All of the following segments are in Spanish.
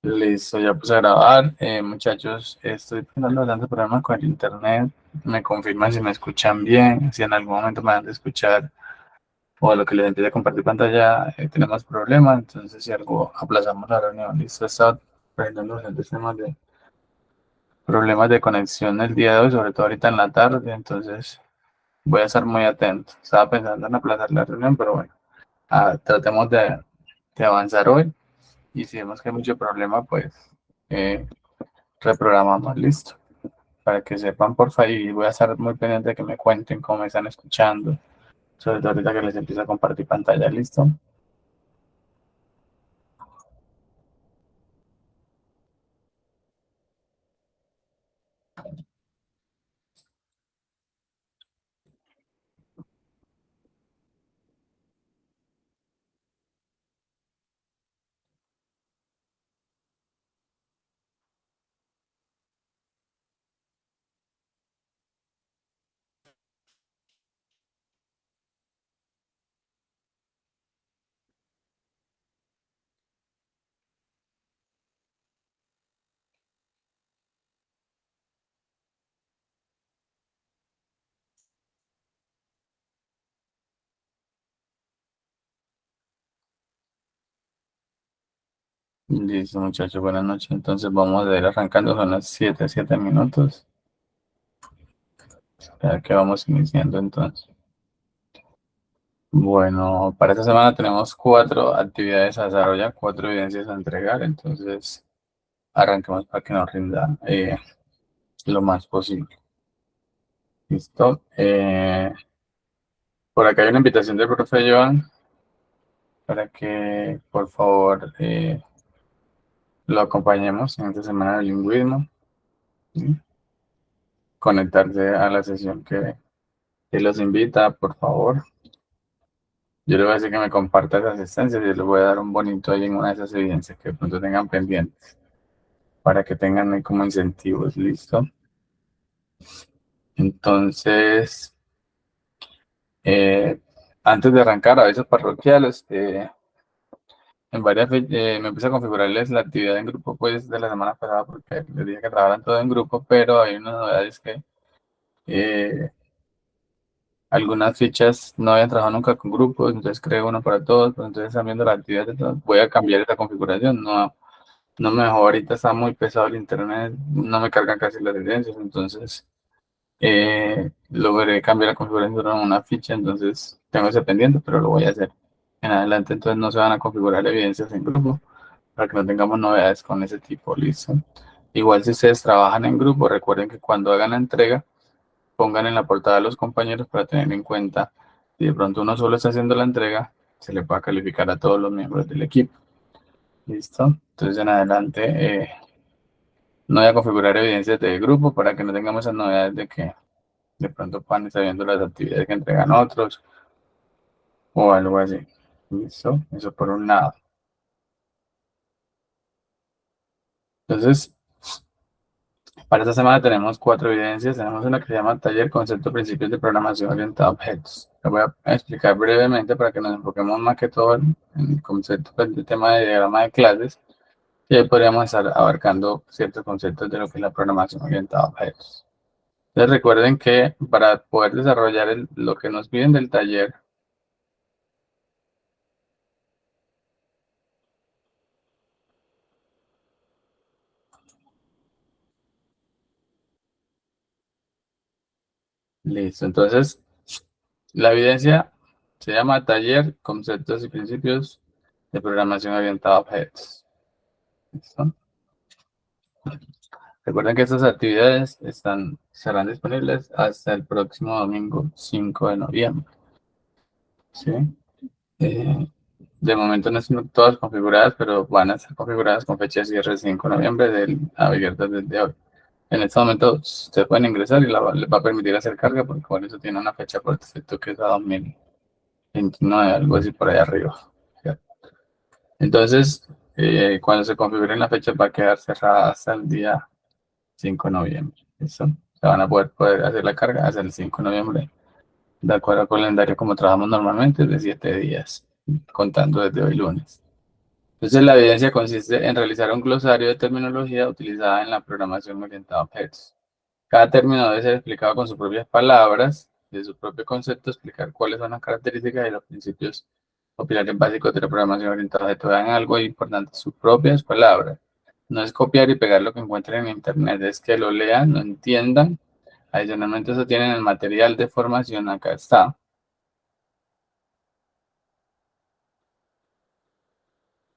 Listo, ya puse a grabar. Muchachos, estoy teniendo bastante problemas con el internet. Me confirman si me escuchan bien, si en algún momento me van a escuchar o a lo que les empiece a compartir pantalla tenemos problemas. Entonces, si algo aplazamos la reunión, listo, está presentando bastantes temas de problemas de conexión el día de hoy, sobre todo ahorita en la tarde. Entonces, voy a estar muy atento. Estaba pensando en aplazar la reunión, pero bueno, tratemos de avanzar hoy. Y si vemos que hay mucho problema, pues eh, reprogramamos, listo. Para que sepan, porfa, y voy a estar muy pendiente de que me cuenten cómo me están escuchando, sobre todo ahorita que les empiezo a compartir pantalla, listo. Listo, muchachos, buenas noches. Entonces vamos a ir arrancando, son las 7 minutos. Ya que vamos iniciando entonces. Bueno, para esta semana tenemos 4 actividades a desarrollar, 4 evidencias a entregar, entonces arranquemos para que nos rinda lo más posible. Listo. Por acá hay una invitación del profe Joan para que por favor lo acompañemos en esta semana de lingüismo, ¿sí? Conectarse a la sesión que los invita, por favor. Yo le voy a decir que me comparta esas asistencias y les voy a dar un bonito ahí en una de esas evidencias que de pronto tengan pendientes para que tengan ahí como incentivos, ¿listo? Entonces, eh, antes de arrancar, avisos parroquiales, me puse a configurarles la actividad en grupo pues de la semana pasada porque les dije que trabajaran todo en grupo, pero hay unas novedades que eh, algunas fichas no habían trabajado nunca con grupos, entonces creo uno para todos, pero entonces están viendo la actividad de todos. Voy a cambiar esta configuración, no me dejó ahorita, está muy pesado el internet, no me cargan casi las evidencias, entonces logré cambiar la configuración de una ficha, entonces tengo ese pendiente, pero lo voy a hacer en adelante, entonces no se van a configurar evidencias en grupo para que no tengamos novedades con ese tipo, listo. Igual si ustedes trabajan en grupo, recuerden que cuando hagan la entrega, pongan en la portada a los compañeros para tener en cuenta si de pronto uno solo está haciendo la entrega, se le pueda calificar a todos los miembros del equipo. ¿Listo? Entonces en adelante no voy a configurar evidencias de grupo para que no tengamos esas novedades de que de pronto puedan estar viendo las actividades que entregan otros o algo así. ¿Listo? Eso por un lado. Entonces, para esta semana tenemos 4 evidencias. Tenemos una que se llama Taller Concepto Principios de Programación Orientada a Objetos. Lo voy a explicar brevemente para que nos enfoquemos más que todo en el concepto del tema de diagrama de clases. Y ahí podríamos estar abarcando ciertos conceptos de lo que es la programación orientada a objetos. Entonces recuerden que para poder desarrollar lo que nos piden del taller, listo. Entonces, la evidencia se llama Taller, Conceptos y Principios de Programación Orientada a Objetos. ¿Listo? Recuerden que estas actividades serán disponibles hasta el próximo domingo 5 de noviembre. ¿Sí? Eh, de momento no están todas configuradas, pero van a estar configuradas con fecha de cierre 5 de noviembre abiertas desde hoy. En este momento ustedes pueden ingresar y les va a permitir hacer carga porque por eso tiene una fecha por defecto que es a 2029, algo así por ahí arriba. ¿Cierto? Entonces, cuando se configure la fecha va a quedar cerrada hasta el día 5 de noviembre. ¿Listo? Se van a poder hacer la carga hasta el 5 de noviembre, de acuerdo al calendario como trabajamos normalmente, es de 7 días, contando desde hoy lunes. Entonces, la evidencia consiste en realizar un glosario de terminología utilizada en la programación orientada a objetos. Cada término debe ser explicado con sus propias palabras, de su propio concepto, explicar cuáles son las características y los principios o pilares básicos de la programación orientada a objetos. Vean algo importante, sus propias palabras. No es copiar y pegar lo que encuentren en internet, es que lo lean, lo entiendan. Adicionalmente, eso tienen el material de formación, acá está.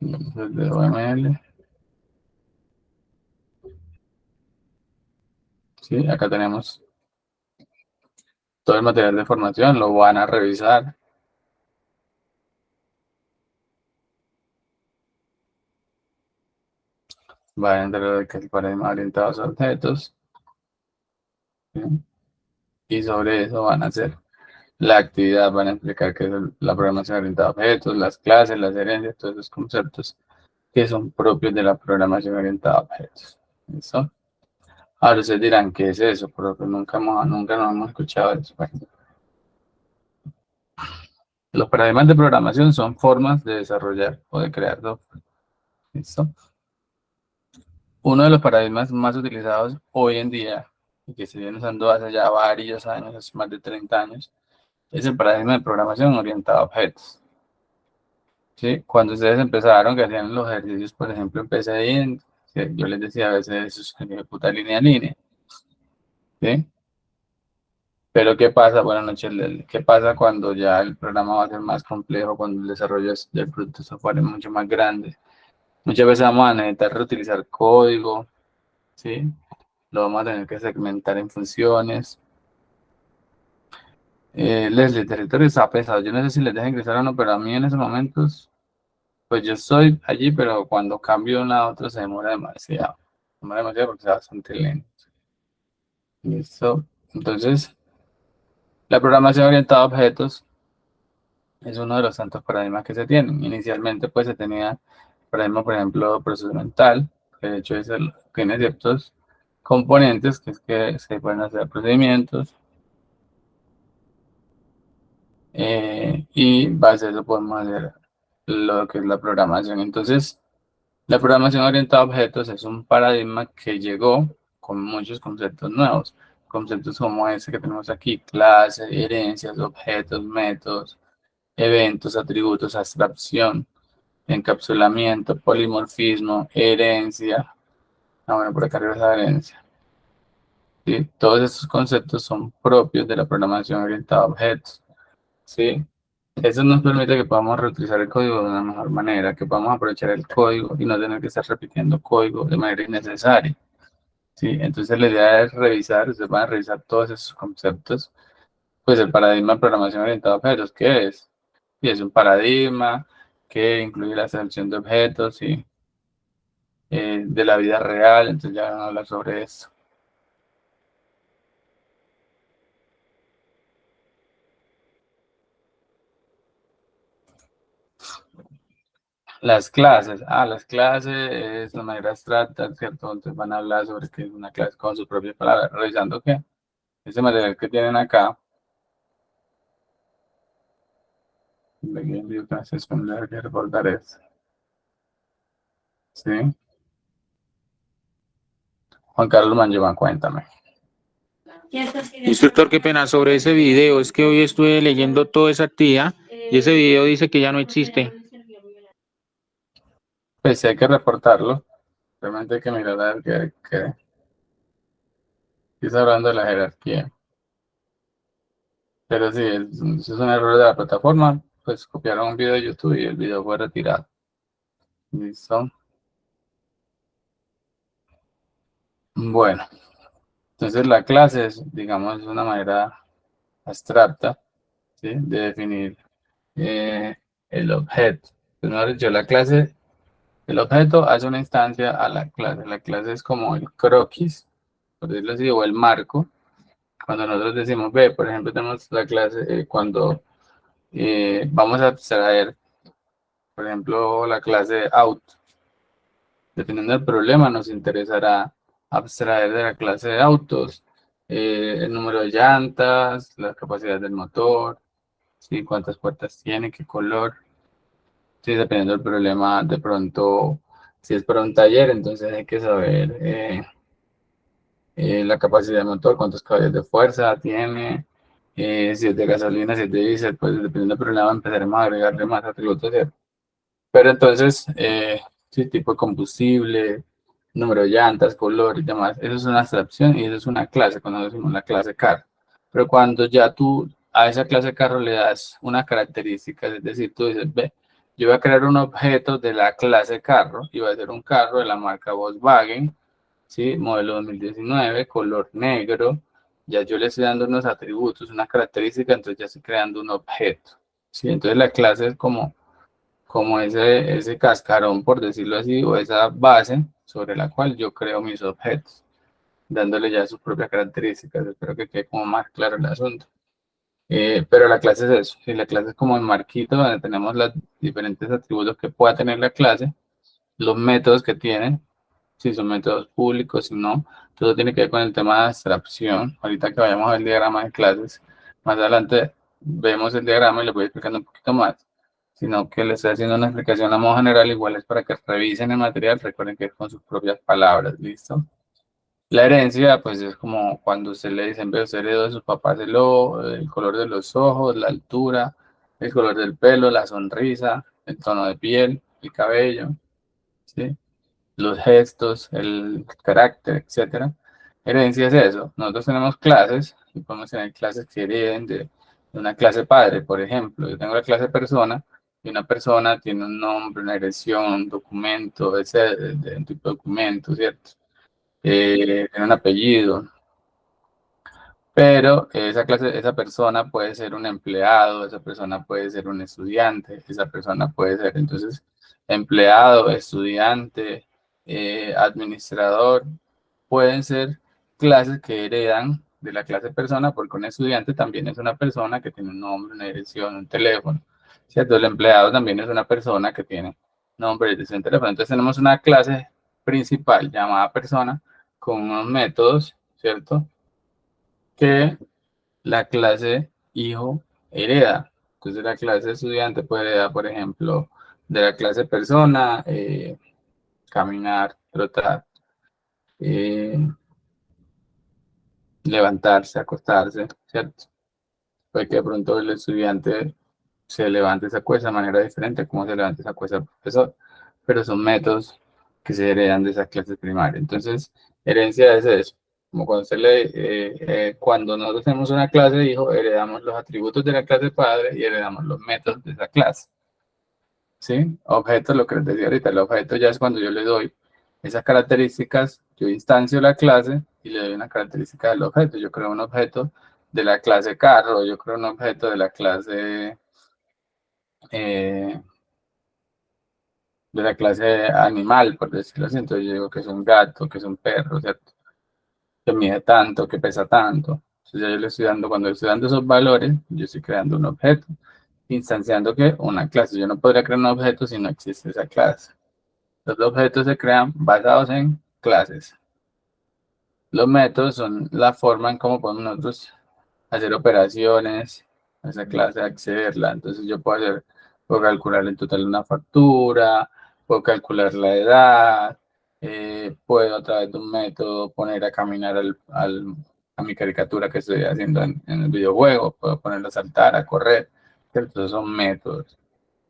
Entonces, de OML. Sí, acá tenemos todo el material de formación, lo van a revisar. Va dentro de que el paradigma orientados a objetos. ¿Sí? Y sobre eso van a hacer la actividad, van a explicar qué es la programación orientada a objetos, las clases, las herencias, todos esos conceptos que son propios de la programación orientada a objetos. ¿Listo? Ahora ustedes dirán, ¿qué es eso? Porque nunca nos hemos escuchado eso. Bueno, los paradigmas de programación son formas de desarrollar o de crear software. ¿Listo? Uno de los paradigmas más utilizados hoy en día, y que se viene usando hace ya varios años, hace más de 30 años, es el paradigma de programación orientada a objetos. ¿Sí? Cuando ustedes empezaron, que hacían los ejercicios, por ejemplo, en PCI, yo les decía a veces eso es ejecuta línea a línea. ¿Sí? Pero ¿qué pasa? Buenas noches, Lely. ¿Qué pasa cuando ya el programa va a ser más complejo, cuando el desarrollo del producto de software es mucho más grande? Muchas veces vamos a necesitar reutilizar código, ¿sí? Lo vamos a tener que segmentar en funciones. Leslie, el territorio está pesado. Yo no sé si les deja ingresar o no, pero a mí en esos momentos, pues yo estoy allí, pero cuando cambio de un lado a otro se demora demasiado. Se demora demasiado porque es bastante lento. ¿Listo? Entonces, la programación orientada a objetos es uno de los tantos paradigmas que se tienen. Inicialmente, pues se tenía paradigma, por ejemplo, procedimental, que de hecho tiene ciertos componentes, que es que se pueden hacer procedimientos, y base a eso podemos hacer lo que es la programación. Entonces, la programación orientada a objetos es un paradigma que llegó con muchos conceptos nuevos, conceptos como ese que tenemos aquí, clases, herencias, objetos, métodos, eventos, atributos, abstracción, encapsulamiento, polimorfismo, herencia. Ah, bueno, por acá arriba está herencia. ¿Sí? Todos estos conceptos son propios de la programación orientada a objetos. ¿Sí? Eso nos permite que podamos reutilizar el código de una mejor manera, que podamos aprovechar el código y no tener que estar repitiendo código de manera innecesaria. ¿Sí? Entonces la idea es revisar, ustedes van a revisar todos esos conceptos. Pues el paradigma de programación orientada a objetos, ¿qué es? Y es un paradigma que incluye la selección de objetos y de la vida real, entonces ya van a hablar sobre eso. Las clases es la manera abstracta, ¿cierto? Entonces van a hablar sobre qué es una clase con sus propias palabras, revisando qué. Ese material que tienen acá, clases con la que recordar es, ¿sí? Juan Carlos Mangioma, cuéntame. Instructor, qué pena sobre ese video. Es que hoy estuve leyendo toda esa tía y ese video dice que ya no existe. Pues sí hay que reportarlo, realmente hay que mirar a ver qué está hablando de la jerarquía. Pero sí, es un error de la plataforma, pues copiaron un video de YouTube y el video fue retirado. ¿Listo? Bueno, entonces la clase es, digamos, una manera abstracta, ¿sí? De definir el objeto. Entonces, la clase, el objeto hace una instancia a la clase. La clase es como el croquis, por decirlo así, o el marco. Cuando nosotros decimos, ve, por ejemplo, tenemos la clase cuando vamos a abstraer, por ejemplo, la clase out. Dependiendo del problema, nos interesará abstraer de la clase de autos el número de llantas, la capacidad del motor, ¿sí? Cuántas puertas tiene, qué color. Sí, dependiendo del problema, de pronto, si es para un taller, entonces hay que saber la capacidad de motor, cuántos caballos de fuerza tiene, si es de gasolina, si es de diésel, pues dependiendo del problema empezaremos a agregarle más atributos, ¿cierto? Pero entonces, sí, tipo de combustible, número de llantas, color y demás, eso es una abstracción y eso es una clase, cuando decimos la clase carro. Pero cuando ya tú a esa clase carro le das una característica, es decir, tú dices, ve, yo voy a crear un objeto de la clase carro y va a ser un carro de la marca Volkswagen, ¿sí? Modelo 2019, color negro, ya yo le estoy dando unos atributos, una característica, entonces ya estoy creando un objeto, ¿sí? Entonces la clase es como ese cascarón, por decirlo así, o esa base sobre la cual yo creo mis objetos, dándole ya sus propias características. Espero que quede como más claro el asunto. Pero la clase es eso, y la clase es como el marquito donde tenemos los diferentes atributos que pueda tener la clase, los métodos que tiene, si son métodos públicos, si no, todo tiene que ver con el tema de abstracción. Ahorita que vayamos a ver el diagrama de clases, más adelante vemos el diagrama y les voy explicando un poquito más, sino que les estoy haciendo una explicación a modo general, igual es para que revisen el material, recuerden que es con sus propias palabras, ¿listo? La herencia, pues es como cuando usted le dicen, ve, usted heredó de sus papás el color de los ojos, la altura, el color del pelo, la sonrisa, el tono de piel, el cabello, ¿sí? Los gestos, el carácter, etcétera. Herencia es eso. Nosotros tenemos clases y podemos tener clases que hereden de una clase padre, por ejemplo. Yo tengo la clase persona y una persona tiene un nombre, una dirección, un documento, ese de un tipo de documento, ¿cierto? Tiene un apellido, pero esa persona puede ser un empleado, esa persona puede ser un estudiante, esa persona puede ser entonces empleado, estudiante, administrador, pueden ser clases que heredan de la clase persona, porque un estudiante también es una persona que tiene un nombre, una dirección, un teléfono, ¿cierto? El empleado también es una persona que tiene nombre, dirección, teléfono. Entonces tenemos una clase principal llamada persona con unos métodos, ¿cierto? Que la clase hijo hereda. Entonces la clase estudiante puede heredar, por ejemplo, de la clase persona, caminar, trotar, eh, levantarse, acostarse, ¿cierto? Puede que de pronto el estudiante se levante esa cuesta de manera diferente a cómo se levanta esa cuesta el profesor, pero son métodos que se heredan de esa clase primaria. Entonces, herencia es eso. Como cuando nosotros tenemos una clase de hijo, heredamos los atributos de la clase padre y heredamos los métodos de esa clase. ¿Sí? Objeto, lo que les decía ahorita, el objeto ya es cuando yo le doy esas características, yo instancio la clase y le doy una característica del objeto. Yo creo un objeto de la clase carro, yo creo un objeto de la clase eh, animal, por decirlo así. Entonces yo digo que es un gato, que es un perro, ¿cierto? Que mide tanto, que pesa tanto. Entonces ya yo le estoy dando, cuando le estoy dando esos valores, yo estoy creando un objeto, instanciando que una clase. Yo no podría crear un objeto si no existe esa clase. Los objetos se crean basados en clases. Los métodos son la forma en cómo podemos nosotros hacer operaciones, a esa clase, accederla. Entonces yo puedo calcular el total de una factura, puedo calcular la edad, puedo a través de un método poner a caminar a mi caricatura que estoy haciendo en el videojuego, puedo ponerlo a saltar, a correr, ¿cierto? Esos son métodos.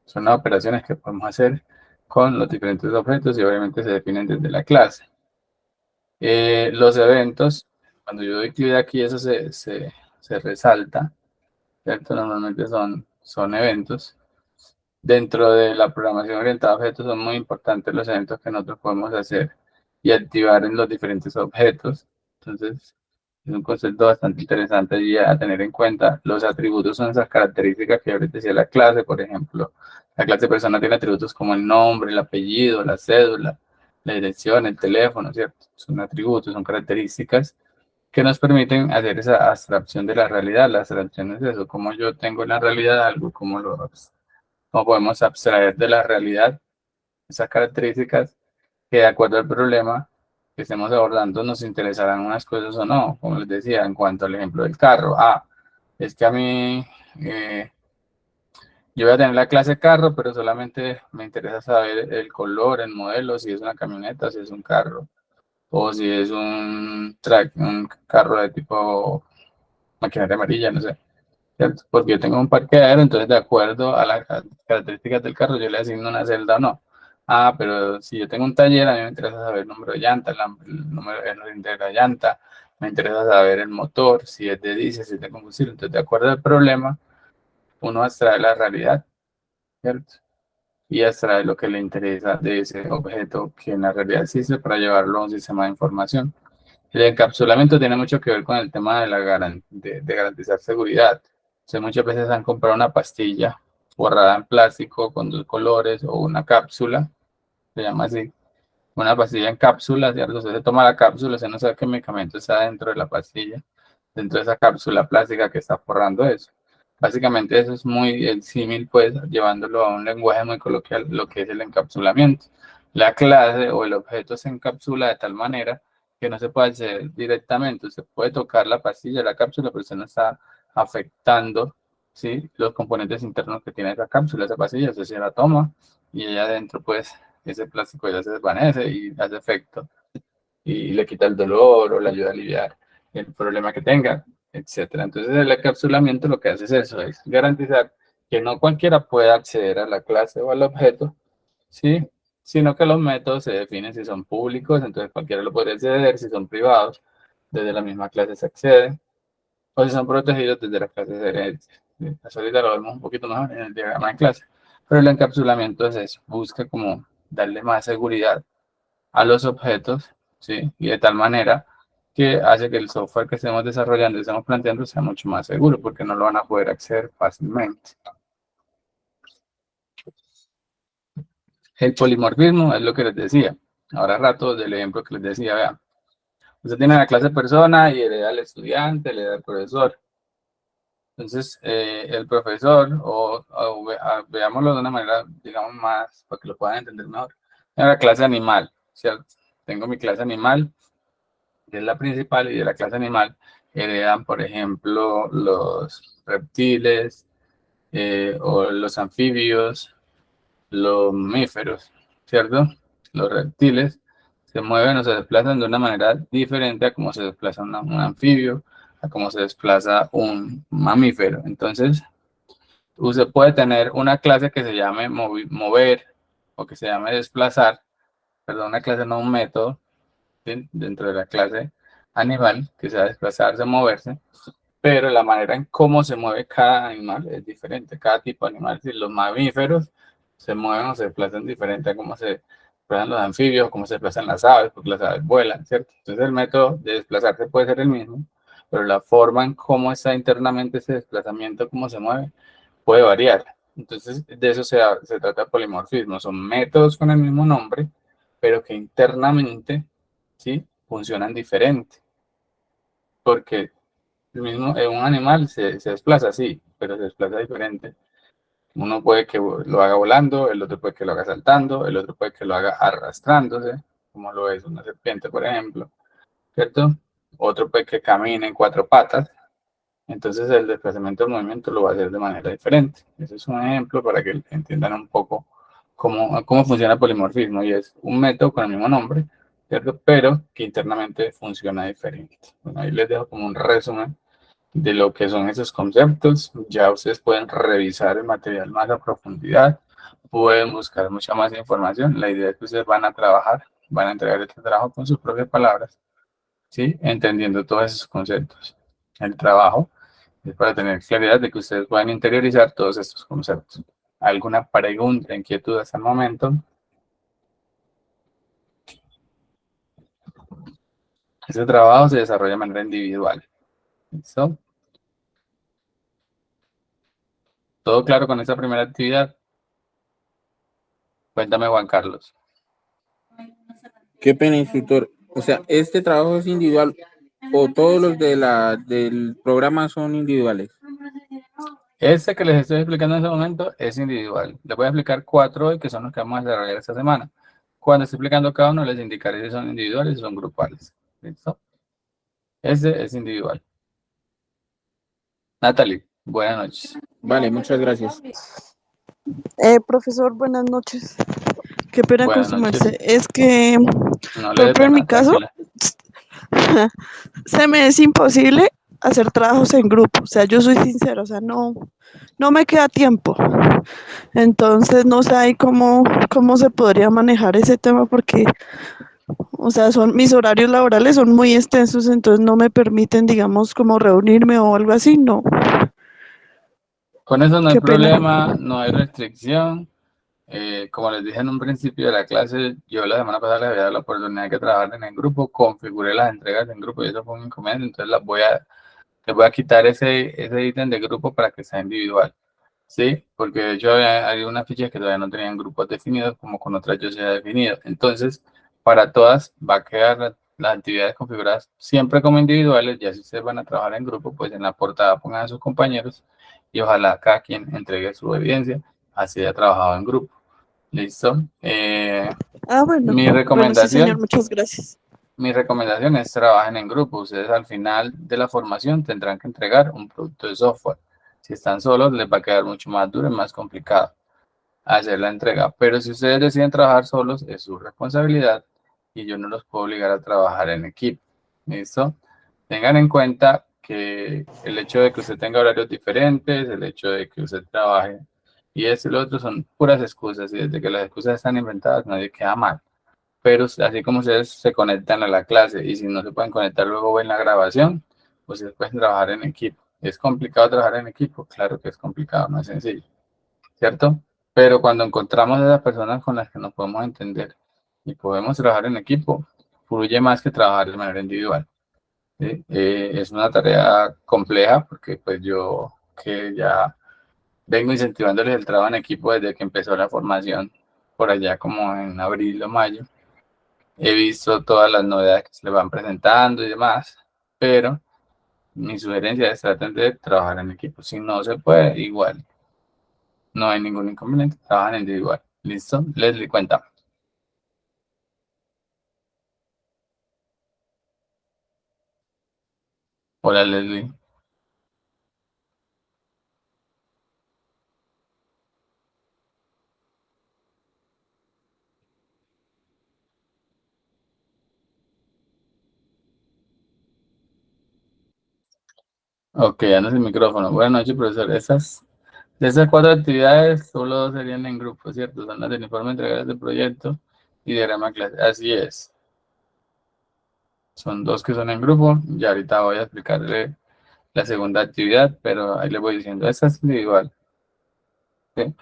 Son las operaciones que podemos hacer con los diferentes objetos y obviamente se definen desde la clase. Los eventos, cuando yo doy clic aquí, eso se resalta, ¿cierto? Normalmente son eventos. Dentro de la programación orientada a objetos son muy importantes los eventos que nosotros podemos hacer y activar en los diferentes objetos. Entonces, es un concepto bastante interesante y a tener en cuenta. Los atributos son esas características que ahorita decía la clase, por ejemplo. La clase persona tiene atributos como el nombre, el apellido, la cédula, la dirección, el teléfono, ¿cierto? Son atributos, son características que nos permiten hacer esa abstracción de la realidad. La abstracción es eso, como yo tengo en la realidad algo, cómo podemos abstraer de la realidad esas características que de acuerdo al problema que estemos abordando nos interesarán unas cosas o no. Como les decía, en cuanto al ejemplo del carro, es que a mí Yo voy a tener la clase carro, pero solamente me interesa saber el color, el modelo, si es una camioneta, si es un carro, o si es un carro de tipo maquinaria amarilla, no sé, ¿cierto? Porque yo tengo un parqueadero, entonces de acuerdo a las características del carro, yo le asigno una celda o no. Ah, pero si yo tengo un taller, a mí me interesa saber el número de llanta, el número de la llanta, me interesa saber el motor, si es de diésel, si es de combustible. Entonces, de acuerdo al problema, uno extrae la realidad, ¿cierto? Y extrae lo que le interesa de ese objeto que en la realidad existe para llevarlo a un sistema de información. El encapsulamiento tiene mucho que ver con el tema de, de garantizar seguridad. O sea, muchas veces han comprado una pastilla forrada en plástico con dos colores o una cápsula, se llama así, una pastilla en cápsula, ¿cierto? Usted se toma la cápsula, usted no sabe qué medicamento está dentro de la pastilla, dentro de esa cápsula plástica que está forrando eso. Básicamente eso es muy el símil, pues, llevándolo a un lenguaje muy coloquial, lo que es el encapsulamiento. La clase o el objeto se encapsula de tal manera que no se puede acceder directamente. Usted puede tocar la pastilla, la cápsula, pero usted no está afectando, ¿sí?, los componentes internos que tiene esa cápsula, esa pastilla. Usted se la toma y allá adentro, pues, ese plástico ya se desvanece y hace efecto y le quita el dolor o le ayuda a aliviar el problema que tenga, etcétera. Entonces, el encapsulamiento lo que hace es eso, es garantizar que no cualquiera pueda acceder a la clase o al objeto, ¿sí?, sino que los métodos se definen si son públicos, entonces cualquiera lo puede acceder; si son privados, desde la misma clase se accede; o si son protegidos, desde la clase se accede. Eso ahorita lo vemos un poquito mejor en el diagrama de clase. Pero el encapsulamiento es eso, busca como darle más seguridad a los objetos, ¿sí? Y de tal manera que hace que el software que estemos desarrollando y estemos planteando sea mucho más seguro, porque no lo van a poder acceder fácilmente. El polimorfismo es lo que les decía. Ahora rato del ejemplo que les decía, vean. Usted tiene la clase persona y hereda al estudiante, le da al profesor. Entonces, el profesor, veámoslo de una manera, digamos, más, para que lo puedan entender mejor. Tengo la clase animal, ¿cierto? Tengo mi clase animal, que es la principal, y de la clase animal heredan, por ejemplo, los reptiles, o los anfibios, los mamíferos, ¿cierto? Los reptiles se mueven o se desplazan de una manera diferente a cómo se desplaza un anfibio, a cómo se desplaza un mamífero. Entonces, usted puede tener una clase que se llame mover o que se llame desplazar, perdón, una clase, no un método, ¿sí?, dentro de la clase animal, que sea desplazarse, moverse, pero la manera en cómo se mueve cada animal es diferente. Cada tipo de animal, si los mamíferos se mueven o se desplazan diferente a cómo se desplazan los anfibios, cómo se desplazan las aves, porque las aves vuelan, ¿cierto? Entonces el método de desplazarse puede ser el mismo, pero la forma en cómo está internamente ese desplazamiento, cómo se mueve, puede variar. Entonces de eso se trata el polimorfismo. Son métodos con el mismo nombre, pero que internamente, ¿sí?, funcionan diferente, porque el mismo, un animal se desplaza, sí, pero se desplaza diferente. Uno puede que lo haga volando, el otro puede que lo haga saltando, el otro puede que lo haga arrastrándose, como lo es una serpiente, por ejemplo, ¿cierto? Otro puede que camine en cuatro patas. Entonces el desplazamiento del movimiento lo va a hacer de manera diferente. Ese es un ejemplo para que entiendan un poco cómo funciona el polimorfismo, y es un método con el mismo nombre, ¿cierto?, pero que internamente funciona diferente. Bueno, ahí les dejo como un resumen de lo que son esos conceptos. Ya ustedes pueden revisar el material más a profundidad, pueden buscar mucha más información. La idea es que ustedes van a trabajar, van a entregar este trabajo con sus propias palabras, ¿sí?, entendiendo todos esos conceptos. El trabajo es para tener claridad de que ustedes puedan interiorizar todos estos conceptos. ¿Alguna pregunta, inquietud hasta el momento? Este trabajo se desarrolla de manera individual. ¿Listo? ¿Todo claro con esta primera actividad? Cuéntame, Juan Carlos. Qué pena, instructor. O sea, ¿este trabajo es individual o todos los del programa son individuales? Este que les estoy explicando en este momento es individual. Les voy a explicar 4 hoy, que son los que vamos a desarrollar esta semana. Cuando esté explicando cada uno, les indicaré si son individuales o son grupales. ¿Listo? Este es individual. Natalie, buenas noches. Vale, muchas gracias. Profesor, buenas noches. Qué pena con Buenas su noches. merced. Es que, No por le dé ejemplo, en mi pena, caso, tranquila. se me es imposible hacer trabajos en grupo. O sea, yo soy sincera, o sea, no me queda tiempo. Entonces, no sé ahí cómo se podría manejar ese tema porque, o sea, mis horarios laborales son muy extensos, entonces no me permiten, digamos, como reunirme o algo así. No, Con eso no hay qué pena. problema, no hay restricción. Como les dije en un principio de la clase, yo la semana pasada les había dado la oportunidad de que trabajaran en grupo, configuré las entregas en grupo y eso fue un inconveniente, entonces les voy a quitar ese ítem de grupo para que sea individual. Sí, porque de hecho hay unas fichas que todavía no tenían grupos definidos, como con otras yo se ha definido. Entonces, para todas va a quedar las actividades configuradas siempre como individuales. Ya si ustedes van a trabajar en grupo, pues en la portada pongan a sus compañeros y ojalá cada quien entregue su evidencia, así haya trabajado en grupo. ¿Listo? Ah, bueno, Mi bueno, sí, señor, recomendación muchas gracias. mi recomendación es trabajen en grupo. Ustedes al final de la formación tendrán que entregar un producto de software. Si están solos, les va a quedar mucho más duro y más complicado hacer la entrega. Pero si ustedes deciden trabajar solos, es su responsabilidad y yo no los puedo obligar a trabajar en equipo. ¿Listo? Tengan en cuenta que el hecho de que usted tenga horarios diferentes, el hecho de que usted trabaje y eso y lo otro son puras excusas y desde que las excusas están inventadas nadie queda mal, pero así como ustedes se conectan a la clase y si no se pueden conectar luego ven la grabación, pues ustedes pueden trabajar en equipo. ¿Es complicado trabajar en equipo? Claro que es complicado, no es sencillo, ¿cierto? Pero cuando encontramos a esas personas con las que nos podemos entender y podemos trabajar en equipo, fluye más que trabajar de manera individual. ¿Sí? Es una tarea compleja porque pues yo que ya vengo incentivándoles el trabajo en equipo desde que empezó la formación, por allá como en abril o mayo. He visto todas las novedades que se le van presentando y demás, pero mi sugerencia es traten de trabajar en equipo. Si no se puede, igual, no hay ningún inconveniente, trabajan individual. ¿Listo? Leslie, cuenta. Hola, Leslie. Ok, andas el micrófono. Buenas noches, profesor. De esas cuatro actividades, solo dos serían en grupo, ¿cierto? Son las del informe integral de proyecto y diagrama clase. Así es. Son dos que son en grupo. Ya ahorita voy a explicarle la segunda actividad, pero ahí le voy diciendo, esa es individual. ¿Sí?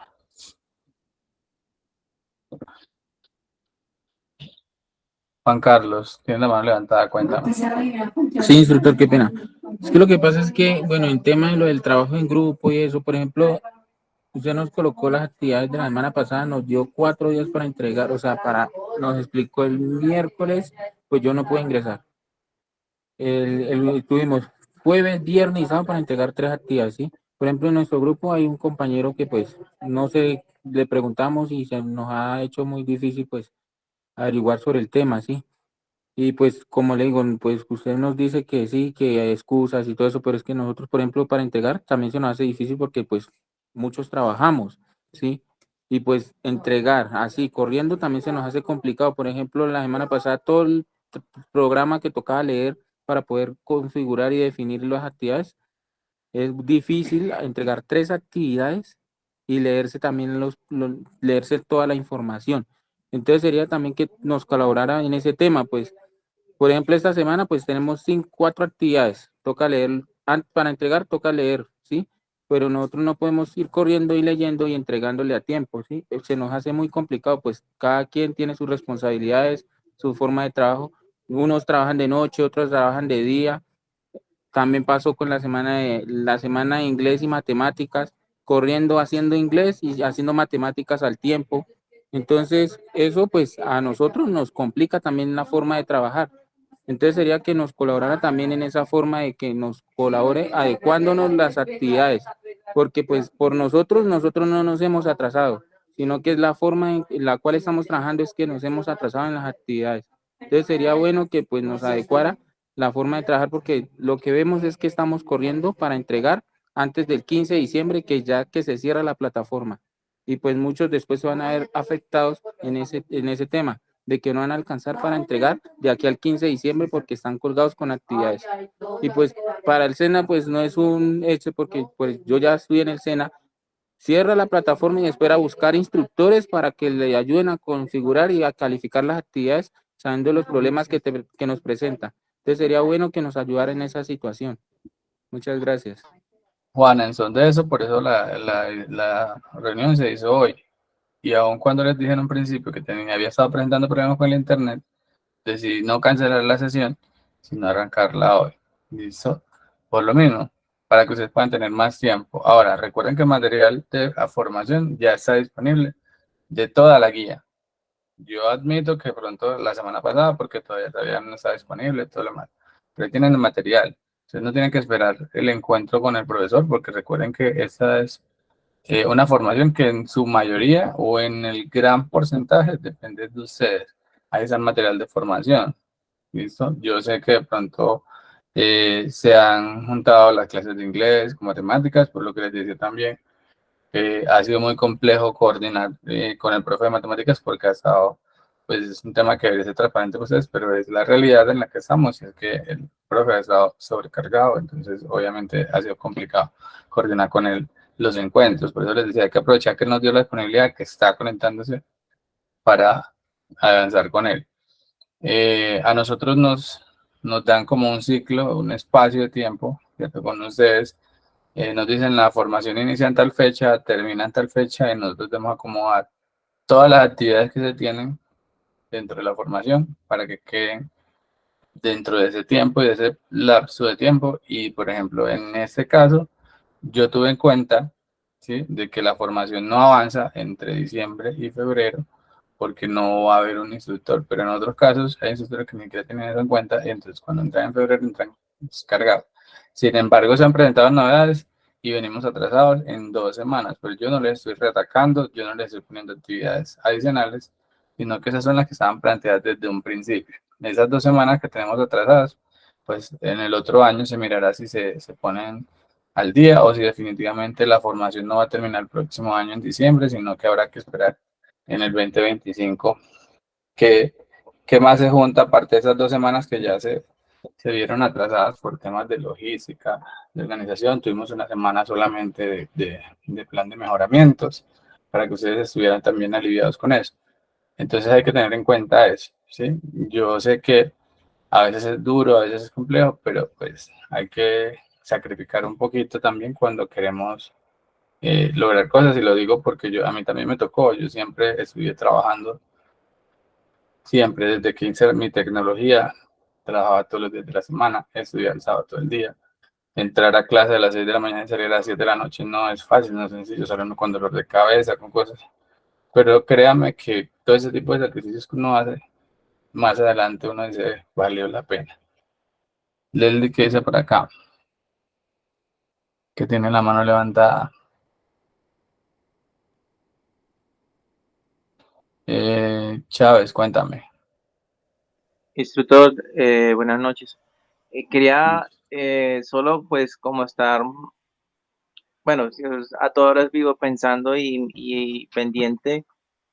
Juan Carlos, tiene la mano levantada, cuéntame. Sí, instructor, qué pena. Es que lo que pasa es que, bueno, en tema de lo del trabajo en grupo y eso, por ejemplo, usted nos colocó las actividades de la semana pasada, nos dio 4 días para entregar, o sea, nos explicó el miércoles, pues yo no puedo ingresar. Tuvimos jueves, viernes y sábado para entregar 3 actividades, ¿sí? Por ejemplo, en nuestro grupo hay un compañero que, pues, no sé, le preguntamos y se nos ha hecho muy difícil, pues, averiguar sobre el tema, ¿sí? Y pues, como le digo, pues usted nos dice que sí, que hay excusas y todo eso, pero es que nosotros, por ejemplo, para entregar también se nos hace difícil porque pues muchos trabajamos, ¿sí? Y pues entregar así, corriendo también se nos hace complicado. Por ejemplo, la semana pasada todo el programa que tocaba leer para poder configurar y definir las actividades, es difícil entregar 3 actividades y leerse también leerse toda la información. Entonces sería también que nos colaborara en ese tema, pues por ejemplo, esta semana pues tenemos 4 actividades. Toca leer, para entregar toca leer, ¿sí? Pero nosotros no podemos ir corriendo y leyendo y entregándole a tiempo, ¿sí? Se nos hace muy complicado, pues cada quien tiene sus responsabilidades, su forma de trabajo. Unos trabajan de noche, otros trabajan de día. También pasó con la semana de inglés y matemáticas, corriendo haciendo inglés y haciendo matemáticas al tiempo. Entonces, eso pues a nosotros nos complica también la forma de trabajar. Entonces sería que nos colaborara también en esa forma de que nos colabore adecuándonos las actividades, porque pues por nosotros no nos hemos atrasado, sino que es la forma en la cual estamos trabajando es que nos hemos atrasado en las actividades. Entonces sería bueno que pues nos adecuara la forma de trabajar porque lo que vemos es que estamos corriendo para entregar antes del 15 de diciembre, que ya que se cierra la plataforma. y pues muchos después se van a ver afectados en ese tema, de que no van a alcanzar para entregar de aquí al 15 de diciembre porque están colgados con actividades. Y pues para el SENA pues no es un hecho porque pues yo ya estoy en el SENA, cierra la plataforma y espera buscar instructores para que le ayuden a configurar y a calificar las actividades sabiendo los problemas que nos presenta. Entonces sería bueno que nos ayudara en esa situación. Muchas gracias. Juan, en son de eso, por eso la reunión se hizo hoy. Y aun cuando les dije en un principio que había estado presentando problemas con el internet, decidí no cancelar la sesión, sino arrancarla hoy. ¿Listo? Por lo mismo, para que ustedes puedan tener más tiempo. Ahora, recuerden que el material de formación ya está disponible de toda la guía. Yo admito que pronto la semana pasada, porque todavía no está disponible, todo lo demás. Pero ahí tienen el material. Ustedes no tienen que esperar el encuentro con el profesor, porque recuerden que esta es una formación que en su mayoría o en el gran porcentaje depende de ustedes. Ahí está el material de formación. ¿Listo? Yo sé que de pronto se han juntado las clases de inglés con matemáticas, por lo que les decía también. Ha sido muy complejo coordinar con el profe de matemáticas porque ha estado, pues es un tema que debería ser transparente para ustedes, pero es la realidad en la que estamos y es que el profe ha estado sobrecargado, entonces obviamente ha sido complicado coordinar con él los encuentros. Por eso les decía, hay que aprovechar que nos dio la disponibilidad, que está conectándose para avanzar con él. A nosotros nos dan como un ciclo, un espacio de tiempo, ¿cierto? Con ustedes nos dicen la formación inicia en tal fecha, termina en tal fecha y nosotros debemos acomodar todas las actividades que se tienen dentro de la formación para que queden dentro de ese tiempo y de ese lapso de tiempo. Y por ejemplo, en este caso, yo tuve en cuenta, ¿sí?, de que la formación no avanza entre diciembre y febrero porque no va a haber un instructor, pero en otros casos hay instructores que ni siquiera tienen eso en cuenta y entonces cuando entran en febrero entran descargados. Sin embargo, se han presentado novedades y venimos atrasados en 2 semanas, pero yo no les estoy reatacando, yo no les estoy poniendo actividades adicionales, sino que esas son las que estaban planteadas desde un principio. Esas 2 semanas que tenemos atrasadas, pues en el otro año se mirará si se ponen al día o si definitivamente la formación no va a terminar el próximo año en diciembre, sino que habrá que esperar en el 2025 que más se junta aparte de esas 2 semanas que ya se vieron atrasadas por temas de logística, de organización. Tuvimos una semana solamente de plan de mejoramientos para que ustedes estuvieran también aliviados con eso. Entonces hay que tener en cuenta eso, ¿sí? Yo sé que a veces es duro, a veces es complejo, pero pues hay que sacrificar un poquito también cuando queremos lograr cosas, y lo digo porque a mí también me tocó. Yo siempre estuve trabajando, siempre desde que hice mi tecnología, trabajaba todos los días de la semana, estudiaba el sábado todo el día. Entrar a clase a las 6 de la mañana y salir a las 7 de la noche no es fácil, no es sencillo, sale uno con dolor de cabeza, con cosas. Pero créame que todo ese tipo de sacrificios que uno hace, más adelante uno dice, valió la pena. Leslie, ¿qué dice por acá? Que tiene la mano levantada. Chávez, cuéntame. Instructor, buenas noches. Quería solo pues como estar, bueno, a todas horas vivo pensando y pendiente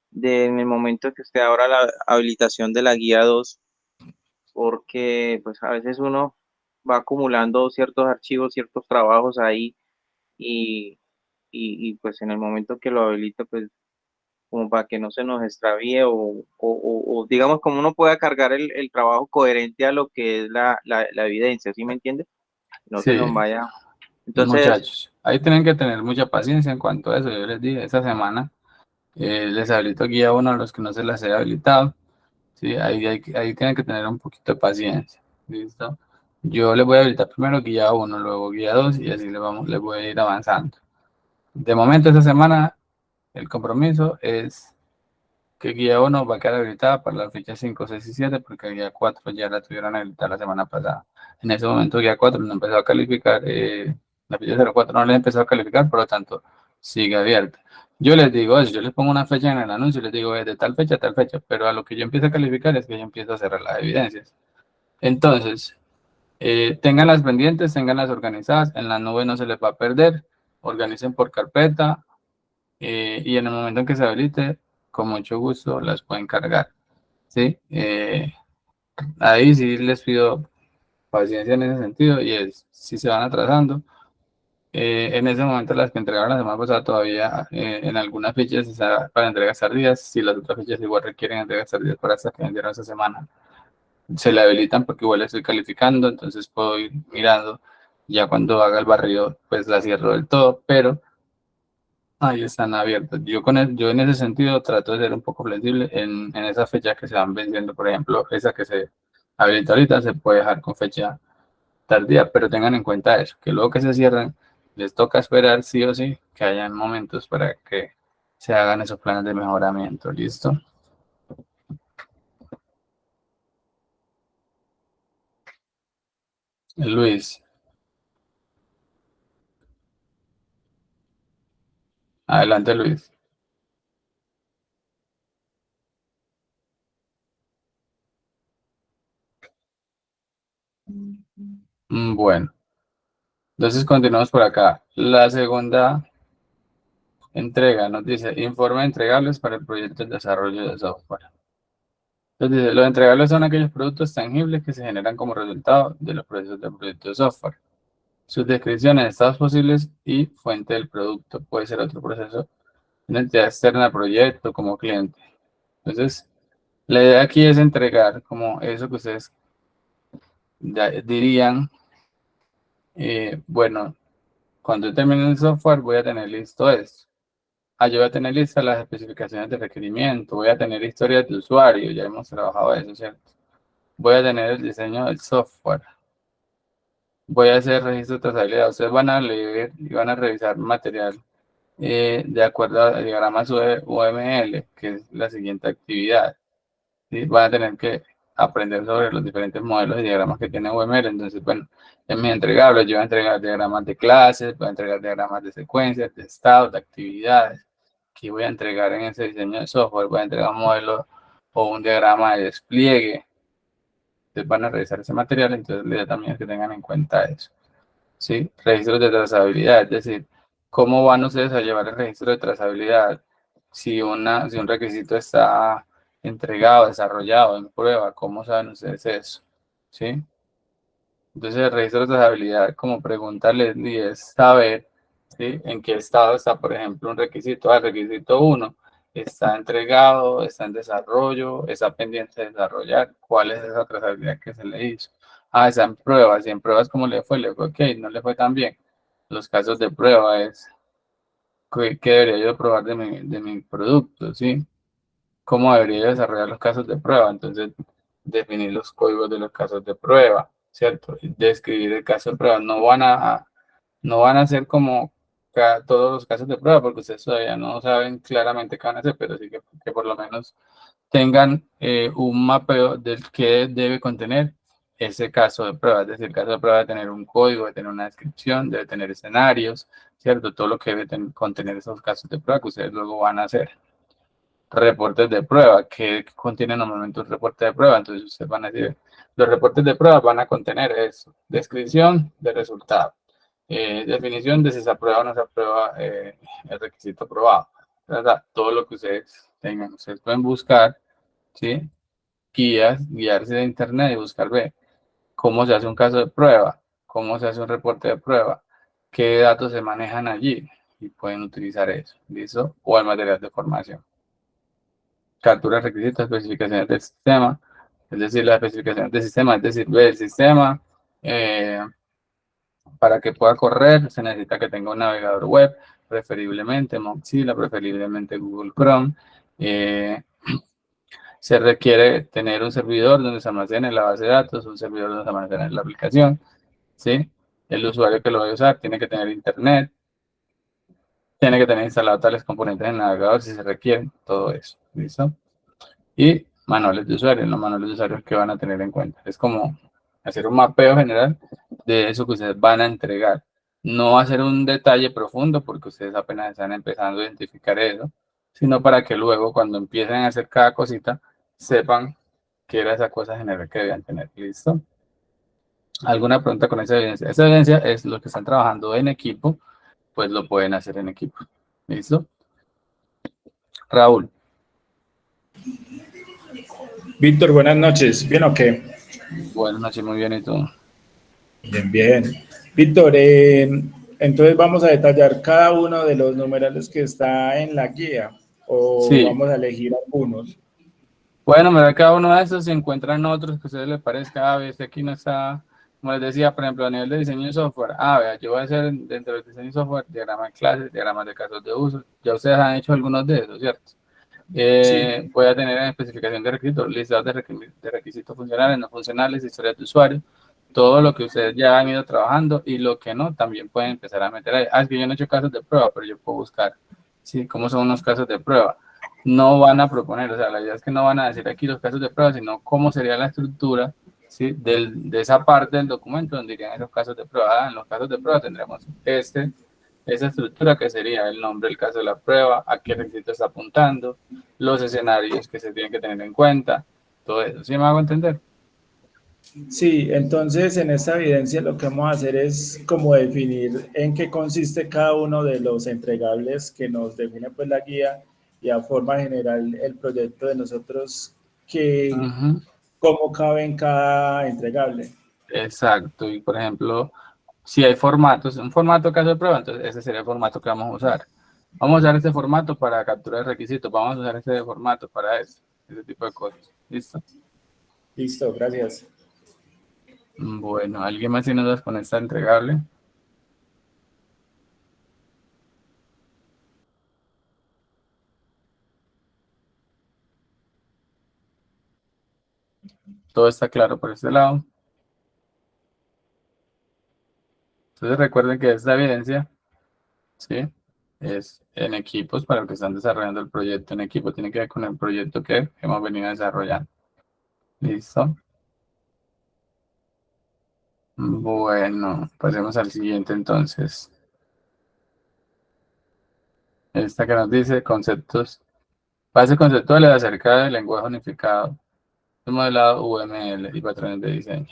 de en el momento que usted abra la habilitación de la guía 2, porque pues a veces uno va acumulando ciertos archivos, ciertos trabajos ahí y, pues en el momento que lo habilite pues como para que no se nos extravíe o digamos como uno pueda cargar el trabajo coherente a lo que es la evidencia, ¿sí me entiende? No se nos Sí, vaya. Entonces, muchachos, ahí tienen que tener mucha paciencia en cuanto a eso. Yo les dije, esta semana les habilito guía 1 a los que no se las he habilitado. Sí, ahí tienen que tener un poquito de paciencia. ¿Listo? Yo les voy a habilitar primero guía 1, luego guía 2 y así les voy a ir avanzando. De momento, esta semana, el compromiso es que guía 1 va a quedar habilitada para las fechas 5, 6 y 7, porque guía 4 ya la tuvieron habilitada la semana pasada. En ese momento guía 4 no empezó a calificar, la fecha 04 no le empezó a calificar, por lo tanto sigue abierta. Yo les digo eso, yo les pongo una fecha en el anuncio, les digo de tal fecha a tal fecha, pero a lo que yo empiezo a calificar es que yo empiezo a cerrar las evidencias. Entonces, ténganlas pendientes, ténganlas organizadas, en la nube no se les va a perder, organicen por carpeta, y en el momento en que se habilite, con mucho gusto las pueden cargar, ¿sí? Ahí sí les pido paciencia en ese sentido y es, si se van atrasando, en ese momento las que entregaron la semana pasada todavía en algunas fechas está para entregas tardías, si las otras fechas igual requieren entregas tardías para hasta que vendieron esa semana, se le habilitan porque igual estoy calificando, entonces puedo ir mirando, ya cuando haga el barrido pues la cierro del todo, pero ahí están abiertos. Yo en ese sentido trato de ser un poco flexible en esas fechas que se van venciendo, por ejemplo, esa que se habilita ahorita se puede dejar con fecha tardía, pero tengan en cuenta eso, que luego que se cierran, les toca esperar sí o sí que hayan momentos para que se hagan esos planes de mejoramiento. ¿Listo? Luis, adelante Luis. Bueno, entonces continuamos por acá. La segunda entrega nos dice informe de entregables para el proyecto de desarrollo de software. Entonces dice, los entregables son aquellos productos tangibles que se generan como resultado de los procesos del proyecto de software. Sus descripciones, estados posibles y fuente del producto. Puede ser otro proceso, una entidad externa al proyecto como cliente. Entonces, la idea aquí es entregar como eso que ustedes dirían, bueno, cuando yo termine el software voy a tener listo esto. Yo voy a tener listas las especificaciones de requerimiento, voy a tener historias de usuario, ya hemos trabajado eso, ¿cierto? Voy a tener el diseño del software, voy a hacer registro de trazabilidad. Ustedes van a leer y van a revisar material de acuerdo a diagramas UML, que es la siguiente actividad. ¿Sí? Van a tener que aprender sobre los diferentes modelos de diagramas que tiene UML. Entonces, bueno, en mis entregables yo voy a entregar diagramas de clases, voy a entregar diagramas de secuencias, de estados, de actividades. Aquí voy a entregar en ese diseño de software, voy a entregar un modelo o un diagrama de despliegue. Ustedes van a revisar ese material, entonces la idea también es que tengan en cuenta eso. ¿Sí? Registros de trazabilidad, es decir, ¿cómo van ustedes a llevar el registro de trazabilidad si un requisito está entregado, desarrollado, en prueba? ¿Cómo saben ustedes eso? ¿Sí? Entonces, el registro de trazabilidad, como preguntarles, es saber, ¿sí?, en qué estado está, por ejemplo, un requisito. El requisito 1 está entregado, está en desarrollo, está pendiente de desarrollar. ¿Cuál es esa trazabilidad que se le hizo? Está en pruebas. Y en pruebas, ¿cómo le fue? Le fue ok, no le fue tan bien. Los casos de prueba es qué debería yo probar de mi producto, ¿sí? ¿Cómo debería desarrollar los casos de prueba? Entonces, definir los códigos de los casos de prueba, ¿cierto? Describir el caso de prueba. No van a ser como todos los casos de prueba, porque ustedes todavía no saben claramente qué van a hacer, pero sí que por lo menos tengan un mapeo del que debe contener ese caso de prueba. Es decir, el caso de prueba debe tener un código, debe tener una descripción, debe tener escenarios, ¿cierto? Todo lo que debe contener esos casos de prueba que ustedes luego van a hacer. Reportes de prueba, que contienen normalmente un reporte de prueba. Entonces ustedes van a decir, los reportes de prueba van a contener eso: descripción de resultado, definición de si se aprueba o no se aprueba el requisito aprobado, ¿verdad? Todo lo que ustedes tengan. Ustedes pueden buscar, ¿sí?, guiarse de internet y buscar, ver cómo se hace un caso de prueba, cómo se hace un reporte de prueba, qué datos se manejan allí, y pueden utilizar eso, ¿listo? O el material de formación. Captura requisitos, especificaciones del sistema, es decir, las especificaciones del sistema, es decir, ve el sistema, para que pueda correr, se necesita que tenga un navegador web, preferiblemente Mozilla, preferiblemente Google Chrome. Se requiere tener un servidor donde se almacene la base de datos, un servidor donde se almacene la aplicación, ¿sí? El usuario que lo va a usar tiene que tener internet, tiene que tener instalado tales componentes en el navegador si se requieren, todo eso, ¿listo? Y manuales de usuario, los manuales de usuario que van a tener en cuenta. Es como hacer un mapeo general de eso que ustedes van a entregar. No va a ser un detalle profundo porque ustedes apenas están empezando a identificar eso, sino para que luego cuando empiecen a hacer cada cosita, sepan qué era esa cosa general que debían tener. ¿Listo? ¿Alguna pregunta con esa evidencia? Esa evidencia es los que están trabajando en equipo, pues lo pueden hacer en equipo. ¿Listo? Raúl. Víctor, buenas noches. ¿Bien o qué? Buenas noches, muy bien, ¿y tú? Bien, bien. Víctor, entonces vamos a detallar cada uno de los numerales que está en la guía o Sí. vamos a elegir algunos. Bueno, mira, cada uno de estos se encuentran otros que a ustedes les parezca. A veces aquí no está, como les decía, por ejemplo, a nivel de diseño de software. Vea, yo voy a hacer dentro del diseño de software diagrama de clases, diagramas de casos de uso. Ya ustedes han hecho algunos de esos, ¿cierto? Sí. Voy a tener en especificación de requisitos, listados de requisitos funcionales, no funcionales, historias de usuario, todo lo que ustedes ya han ido trabajando y lo que no, también pueden empezar a meter ahí. Es que yo no he hecho casos de prueba, pero yo puedo buscar, sí, cómo son unos casos de prueba. No van a proponer, o sea, la idea es que no van a decir aquí los casos de prueba, sino cómo sería la estructura, ¿sí? De esa parte del documento donde irían esos casos de prueba. En los casos de prueba tendremos esa estructura que sería el nombre del caso de la prueba, a qué requisito está apuntando, los escenarios que se tienen que tener en cuenta, todo eso. ¿Sí me hago entender? Sí, entonces en esta evidencia lo que vamos a hacer es como definir en qué consiste cada uno de los entregables que nos define pues la guía y a forma general el proyecto de nosotros que cómo cabe en cada entregable. Exacto, y por ejemplo, si hay formatos, un formato caso de prueba, entonces ese sería el formato que vamos a usar. Vamos a usar este formato para capturar requisitos, vamos a usar este formato para eso, ese tipo de cosas. ¿Listo? Listo, gracias. Bueno, ¿alguien más tiene dudas con esta entregable? Todo está claro por este lado. Entonces recuerden que esta evidencia, ¿sí? Es en equipos para los que están desarrollando el proyecto. En equipo tiene que ver con el proyecto que hemos venido desarrollando. ¿Listo? Bueno, pasemos al siguiente entonces. Esta que nos dice conceptos, bases conceptuales acerca del lenguaje unificado, el modelado UML y patrones de diseño.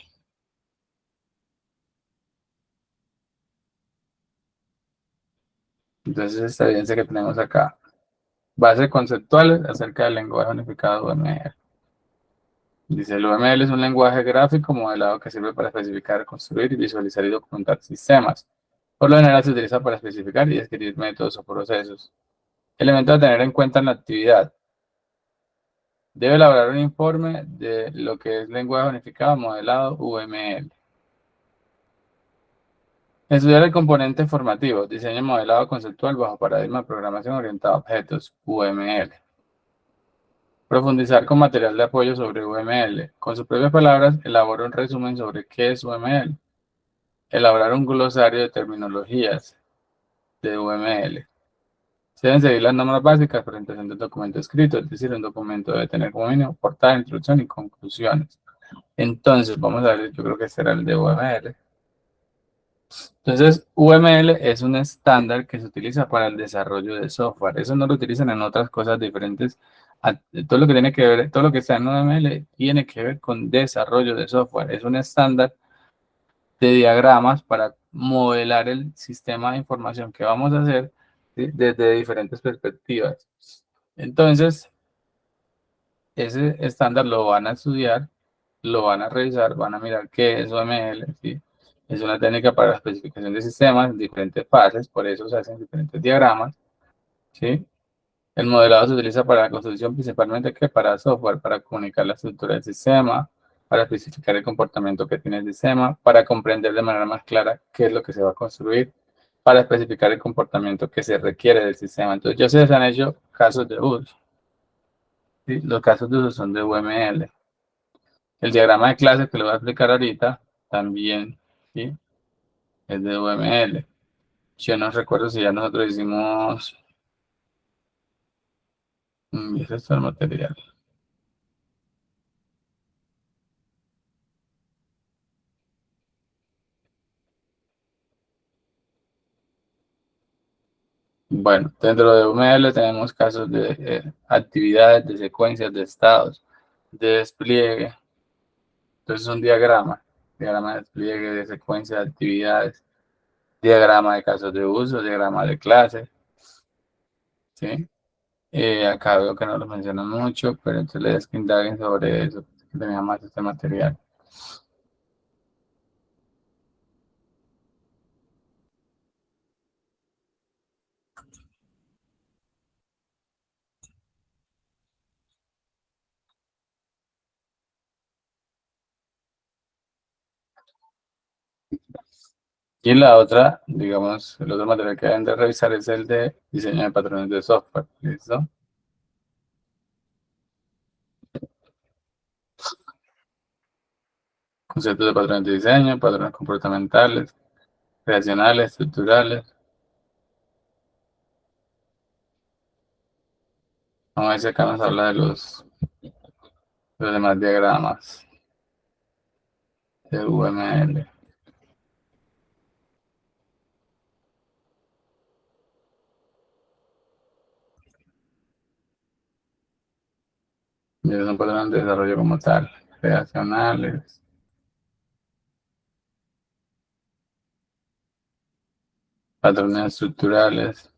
Entonces esta evidencia que tenemos acá. Bases conceptuales acerca del lenguaje unificado UML. Dice, el UML es un lenguaje gráfico modelado que sirve para especificar, construir, visualizar y documentar sistemas. Por lo general se utiliza para especificar y describir métodos o procesos. Elemento a tener en cuenta en la actividad. Debe elaborar un informe de lo que es lenguaje unificado modelado UML. Estudiar el componente formativo, diseño modelado conceptual bajo paradigma de programación orientada a objetos, UML. Profundizar con material de apoyo sobre UML. Con sus propias palabras, elabora un resumen sobre qué es UML. Elaborar un glosario de terminologías de UML. Se deben seguir las normas básicas, presentación del documento escrito, es decir, un documento debe tener como mínimo portada, introducción y conclusiones. Entonces, vamos a ver, yo creo que será el de UML. Entonces, UML es un estándar que se utiliza para el desarrollo de software. Eso no lo utilizan en otras cosas diferentes. Todo lo que tiene que ver, todo lo que está en UML tiene que ver con desarrollo de software. Es un estándar de diagramas para modelar el sistema de información que vamos a hacer, ¿sí? Desde diferentes perspectivas. Entonces, ese estándar lo van a estudiar, lo van a revisar, van a mirar qué es UML, ¿sí? Es una técnica para la especificación de sistemas en diferentes fases, por eso se hacen diferentes diagramas, ¿sí? El modelado se utiliza para la construcción principalmente que para software, para comunicar la estructura del sistema, para especificar el comportamiento que tiene el sistema, para comprender de manera más clara qué es lo que se va a construir, para especificar el comportamiento que se requiere del sistema. Entonces, ya se han hecho casos de uso. ¿Sí? Los casos de uso son de UML. El diagrama de clase que le voy a explicar ahorita también, ¿sí? Es de UML. Yo no recuerdo si ya nosotros hicimos... ese es el material. Bueno, dentro de UML tenemos casos de actividades, de secuencias, de estados, de despliegue. Entonces es un diagrama de despliegue, de secuencia de actividades, diagrama de casos de uso, diagrama de clase, ¿sí? Acá veo que no lo mencionan mucho, pero entonces les que indaguen sobre eso, que tenía más este material. Y la otra, digamos, el otro material que deben de revisar es el de diseño de patrones de software. ¿Listo? Conceptos de patrones de diseño, patrones comportamentales, relacionales, estructurales. Vamos a ver si acá nos habla de los demás diagramas de UML. Y son patrones de desarrollo como tal, relacionales. Patrones estructurales.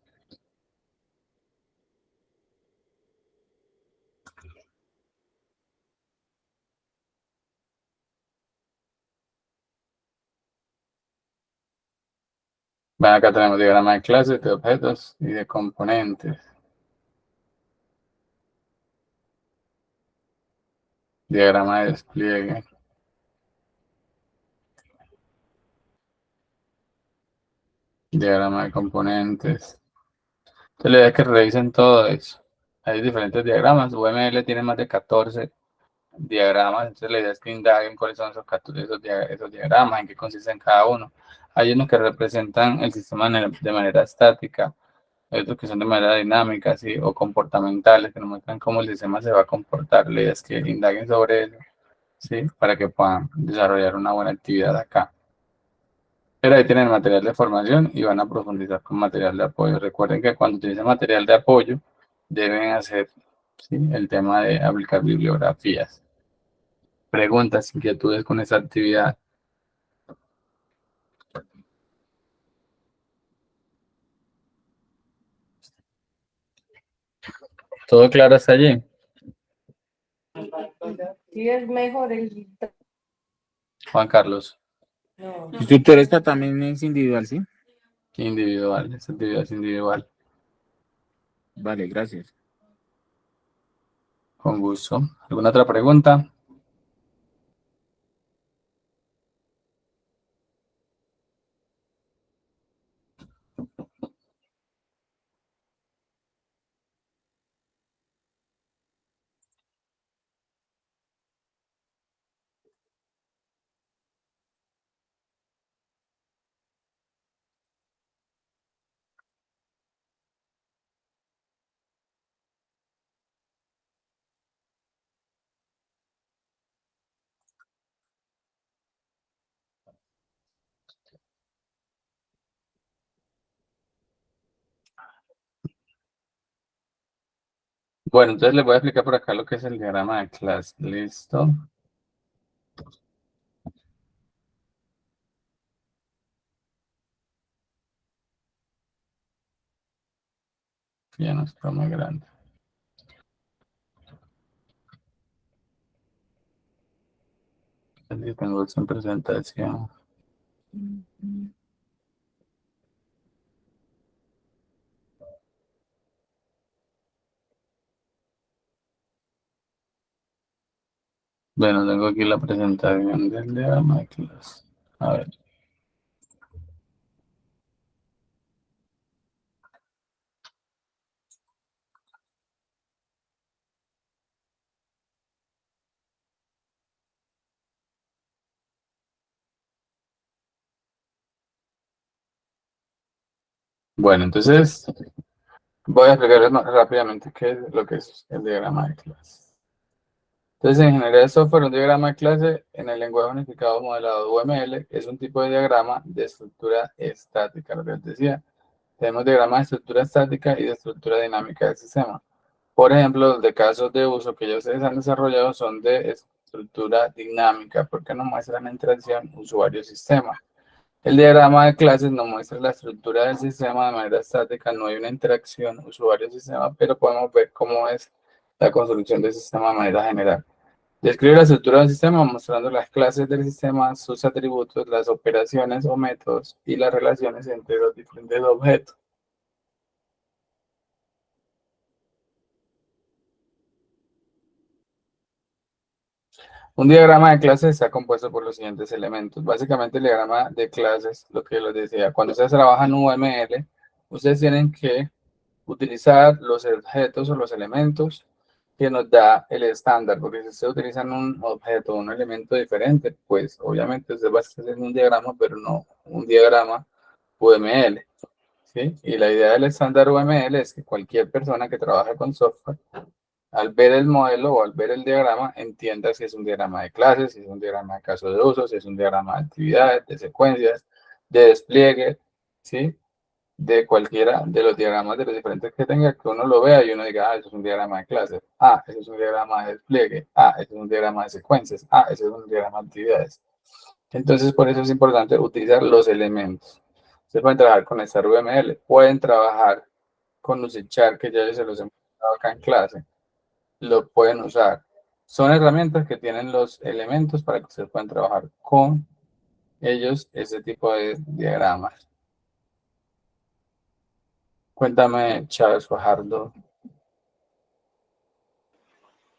Bueno, acá tenemos diagrama de clases, de objetos y de componentes. Diagrama de despliegue. Diagrama de componentes. Entonces la idea es que revisen todo eso. Hay diferentes diagramas. UML tiene más de 14 diagramas. Entonces la idea es que indaguen cuáles son esos diagramas, en qué consisten cada uno. Hay unos que representan el sistema de manera estática. Hay otros que son de manera dinámica, ¿sí? O comportamentales, que nos muestran cómo el sistema se va a comportar. La idea es que indaguen sobre eso, ¿sí? Para que puedan desarrollar una buena actividad acá. Pero ahí tienen material de formación y van a profundizar con material de apoyo. Recuerden que cuando utilicen material de apoyo, deben hacer, ¿sí?, el tema de aplicar bibliografías. Preguntas, inquietudes con esa actividad. ¿Todo claro hasta allí? Sí, es mejor el... Juan Carlos, No. Instructor, esta también es individual, ¿sí? individual, esa actividad es individual. Vale, gracias. Con gusto. ¿Alguna otra pregunta? Bueno, entonces les voy a explicar por acá lo que es el diagrama de clase. ¿Listo? Ya no está muy grande. Aquí tengo esta presentación. Bueno, tengo aquí la presentación del diagrama de clase. A ver. Bueno, entonces voy a explicarles rápidamente qué es lo que es el diagrama de clase. Entonces, en ingeniería de software, un diagrama de clase en el lenguaje unificado modelado UML es un tipo de diagrama de estructura estática, lo que les decía. Tenemos diagramas de estructura estática y de estructura dinámica del sistema. Por ejemplo, los de casos de uso que ya ustedes han desarrollado son de estructura dinámica, porque nos muestran la interacción usuario-sistema. El diagrama de clases nos muestra la estructura del sistema de manera estática, no hay una interacción usuario-sistema, pero podemos ver cómo es la construcción del sistema de manera general. Describe la estructura del sistema mostrando las clases del sistema, sus atributos, las operaciones o métodos y las relaciones entre los diferentes objetos. Un diagrama de clases está compuesto por los siguientes elementos. Básicamente el diagrama de clases, lo que les decía, cuando ustedes trabajan en UML, ustedes tienen que utilizar los objetos o los elementos que nos da el estándar, porque si ustedes utilizan un objeto o un elemento diferente, pues obviamente ustedes van a hacer un diagrama, pero no un diagrama UML, ¿sí? Y la idea del estándar UML es que cualquier persona que trabaje con software, al ver el modelo o al ver el diagrama, entienda si es un diagrama de clases, si es un diagrama de caso de uso, si es un diagrama de actividades, de secuencias, de despliegue, ¿sí? De cualquiera de los diagramas de los diferentes que tenga, que uno lo vea y uno diga, ah, eso es un diagrama de clases, ah, eso es un diagrama de despliegue, ah, eso es un diagrama de secuencias, ah, eso es un diagrama de actividades. Entonces, por eso es importante utilizar los elementos. Ustedes pueden trabajar con StarUML, pueden trabajar con Lucidchart, que ya se los he mostrado acá en clase, lo pueden usar. Son herramientas que tienen los elementos para que ustedes puedan trabajar con ellos ese tipo de diagramas. Cuéntame, Chávez Fajardo.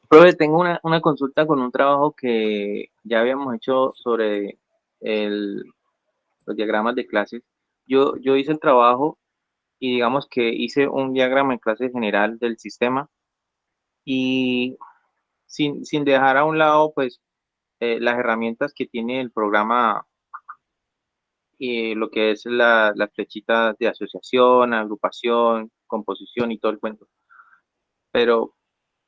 Profe, tengo una consulta con un trabajo que ya habíamos hecho sobre los diagramas de clases. Yo hice el trabajo y digamos que hice un diagrama de clase general del sistema y sin dejar a un lado pues las herramientas que tiene el programa y lo que es las flechitas de asociación, agrupación, composición y todo el cuento. Pero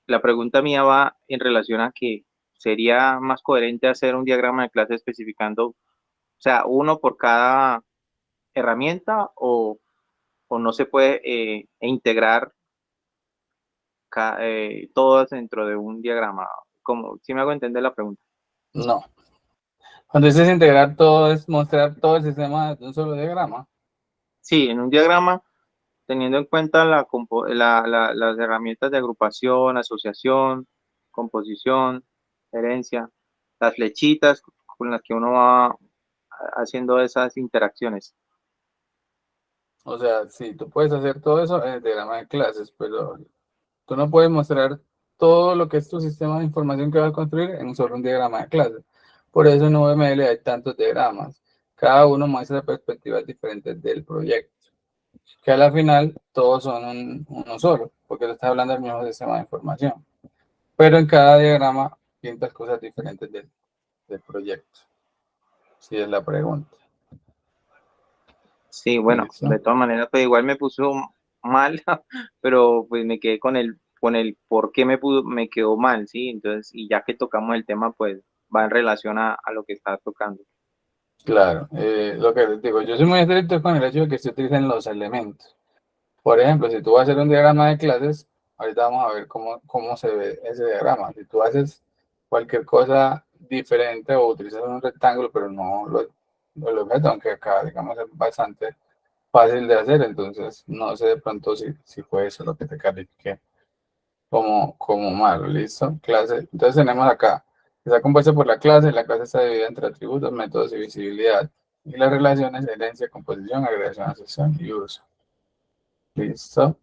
la pregunta mía va en relación a que sería más coherente hacer un diagrama de clase especificando, o sea, uno por cada herramienta o no se puede integrar todas dentro de un diagrama. Como, si me hago entender la pregunta. No. Cuando dices integrar todo, es mostrar todo el sistema de un solo diagrama. Sí, en un diagrama, teniendo en cuenta las herramientas de agrupación, asociación, composición, herencia, las flechitas con las que uno va haciendo esas interacciones. O sea, sí, tú puedes hacer todo eso en el diagrama de clases, pero tú no puedes mostrar todo lo que es tu sistema de información que vas a construir en solo un diagrama de clases. Por eso en UML hay tantos diagramas. Cada uno muestra perspectivas diferentes del proyecto, que a la final todos son uno solo, porque tú estás hablando del mismo sistema de información. Pero en cada diagrama pintas cosas diferentes del proyecto. Si es la pregunta. Sí, bueno, ¿Listo? de todas maneras, pues igual me puso mal, pero pues me quedé con el por qué me quedó mal, ¿sí? Entonces, y ya que tocamos el tema, pues va en relación a lo que está tocando. Claro, lo que les digo, yo soy muy estricto con el hecho de que se utilicen los elementos. Por ejemplo, si tú vas a hacer un diagrama de clases, ahorita vamos a ver cómo se ve ese diagrama. Si tú haces cualquier cosa diferente o utilizas un rectángulo, pero no el objeto, aunque acá, digamos, es bastante fácil de hacer, entonces no sé de pronto si fue eso lo que te califique como malo, ¿listo? Clase, entonces tenemos acá, está compuesto por la clase está dividida entre atributos, métodos y visibilidad, y las relaciones, herencia, composición, agregación, asociación y uso. ¿Listo?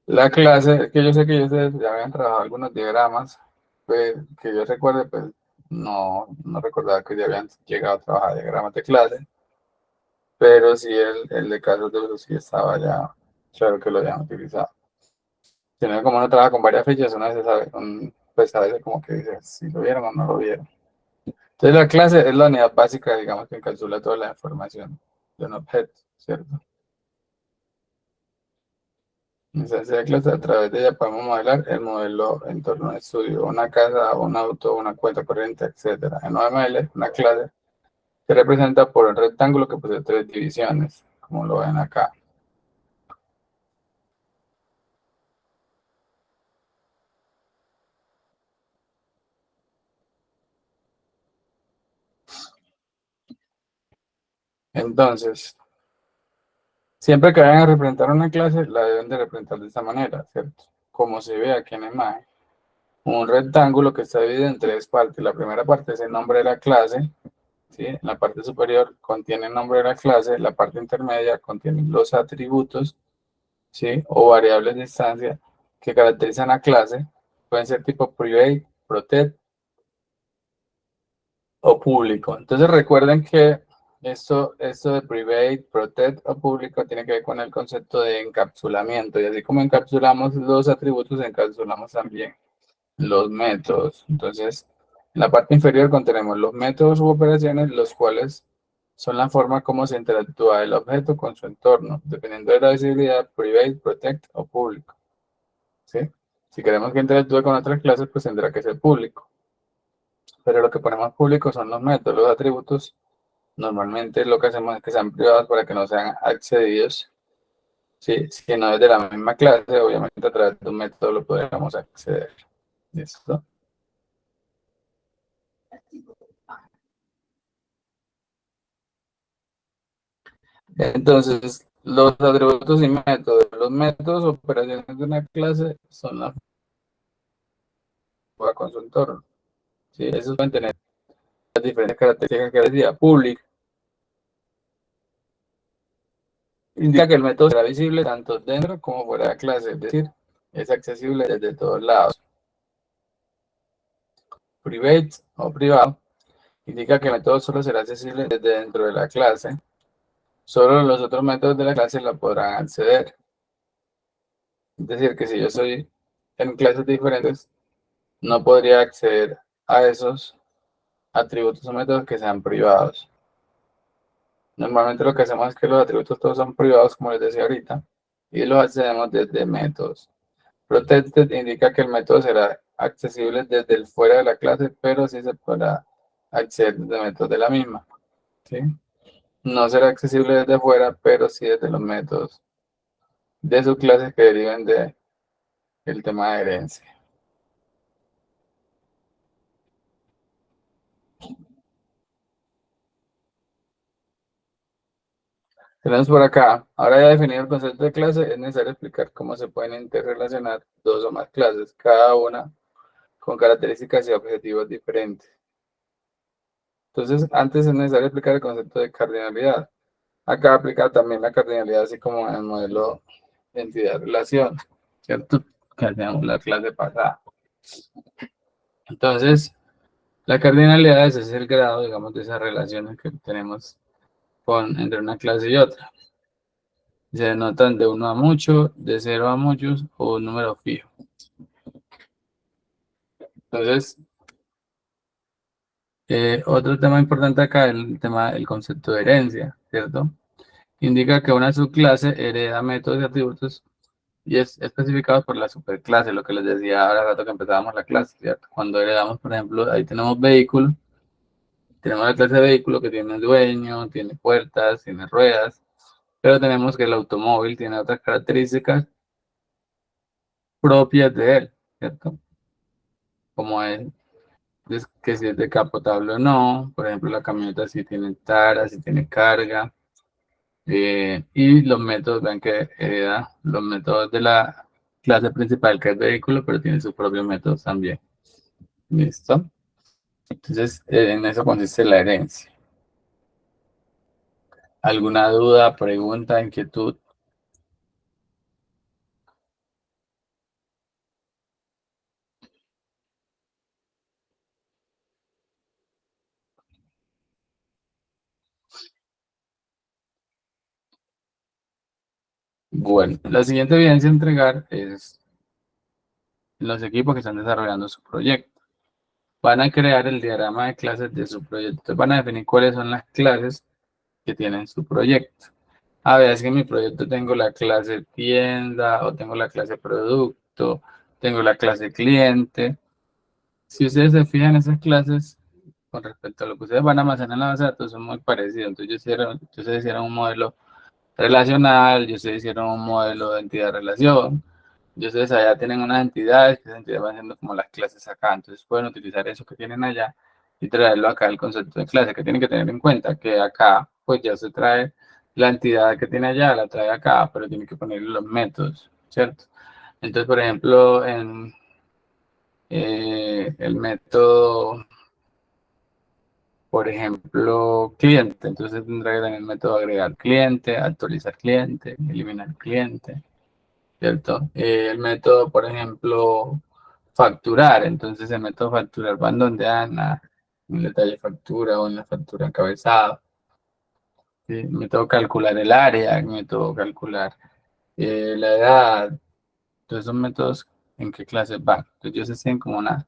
La clase, que yo sé que ustedes ya habían trabajado algunos diagramas, pues, que yo recuerde, pues no recordaba que ya habían llegado a trabajar diagramas de clase, pero sí el de casos de uso sí estaba ya, claro que lo habían utilizado. Sino como uno trabaja con varias fichas, uno a veces sabe, pues a veces como que dice si lo vieron o no lo vieron. Entonces la clase es la unidad básica, digamos, que encapsula toda la información de un objeto, ¿cierto? Entonces, la clase, a través de ella podemos modelar el modelo en torno a un estudio, una casa, un auto, una cuenta corriente, etcétera. En OML, una clase se representa por un rectángulo que posee tres divisiones, como lo ven acá. Entonces, siempre que vayan a representar una clase, la deben de representar de esta manera, ¿cierto? Como se ve aquí en la imagen. Un rectángulo que está dividido en tres partes. La primera parte es el nombre de la clase, ¿sí? En la parte superior contiene el nombre de la clase, la parte intermedia contiene los atributos, ¿sí? O variables de instancia que caracterizan a clase. Pueden ser tipo private, protect o público. Entonces recuerden que esto de private, protect o público tiene que ver con el concepto de encapsulamiento. Y así como encapsulamos los atributos, encapsulamos también los métodos. Entonces, en la parte inferior contenemos los métodos u operaciones, los cuales son la forma como se interactúa el objeto con su entorno, dependiendo de la visibilidad, private, protect o público. ¿Sí? Si queremos que interactúe con otras clases, pues tendrá que ser público. Pero lo que ponemos público son los métodos, los atributos. Normalmente lo que hacemos es que sean privados para que no sean accedidos. ¿Sí? Si no es de la misma clase, obviamente a través de un método lo podríamos acceder. ¿Listo? Entonces, los atributos y métodos. Los métodos, operaciones de una clase son la forma con su entorno. ¿Sí? Esos pueden tener las diferentes características que decía. Public indica que el método será visible tanto dentro como fuera de la clase, es decir, es accesible desde todos lados. Private o privado indica que el método solo será accesible desde dentro de la clase. Solo los otros métodos de la clase la podrán acceder. Es decir, que si yo estoy en clases diferentes, no podría acceder a esos atributos o métodos que sean privados. Normalmente lo que hacemos es que los atributos todos son privados, como les decía ahorita, y los accedemos desde métodos. Protected indica que el método será accesible desde el fuera de la clase, pero sí se podrá acceder desde métodos de la misma. ¿Sí? No será accesible desde fuera, pero sí desde los métodos de sus clases que deriven del tema de herencia. Tenemos por acá, ahora ya definido el concepto de clase, es necesario explicar cómo se pueden interrelacionar dos o más clases, cada una con características y objetivos diferentes. Entonces, antes es necesario explicar el concepto de cardinalidad. Acá aplica también la cardinalidad, así como en el modelo de entidad-relación, ¿cierto? Que hacíamos la clase pasada. Entonces, la cardinalidad es el grado, digamos, de esas relaciones que tenemos entre una clase y otra. Se denotan de 1 a mucho, de 0 a muchos o un número fijo. Entonces, otro tema importante acá es el concepto de herencia, ¿cierto? Indica que una subclase hereda métodos y atributos y es especificado por la superclase, lo que les decía ahora rato que empezábamos la clase, ¿cierto? Cuando heredamos, por ejemplo, ahí tenemos vehículo, tenemos la clase de vehículo que tiene dueño, tiene puertas, tiene ruedas, pero tenemos que el automóvil tiene otras características propias de él, ¿cierto? Como es que si es decapotable o no, por ejemplo, la camioneta sí tiene tara, sí tiene carga, y los métodos, ven que hereda los métodos de la clase principal que es vehículo, pero tiene sus propios métodos también. ¿Listo? Entonces, en eso consiste la herencia. ¿Alguna duda, pregunta, inquietud? Bueno, la siguiente evidencia a entregar es los equipos que están desarrollando su proyecto. Van a crear el diagrama de clases de su proyecto. Entonces van a definir cuáles son las clases que tienen su proyecto. A ver, es que en mi proyecto tengo la clase tienda, o tengo la clase producto, tengo la clase cliente. Si ustedes se fijan, esas clases, con respecto a lo que ustedes van a almacenar en la base de datos, son muy parecidos. Entonces, ustedes hicieron un modelo relacional, ustedes hicieron un modelo de entidad-relación, y ustedes allá tienen unas entidades, que esas entidades van siendo como las clases acá. Entonces, pueden utilizar eso que tienen allá y traerlo acá al concepto de clase, que tienen que tener en cuenta que acá pues ya se trae la entidad que tiene allá, la trae acá, pero tiene que ponerle los métodos, ¿cierto? Entonces, por ejemplo, en el método, por ejemplo, cliente, entonces tendrá que tener el método agregar cliente, actualizar cliente, eliminar cliente, ¿cierto? El método, por ejemplo, facturar, entonces el método facturar va en donde en el detalle factura o en la factura encabezado. ¿Sí? El método calcular el área, el método calcular la edad, todos esos métodos en qué clases van. Entonces ellos hacen como unas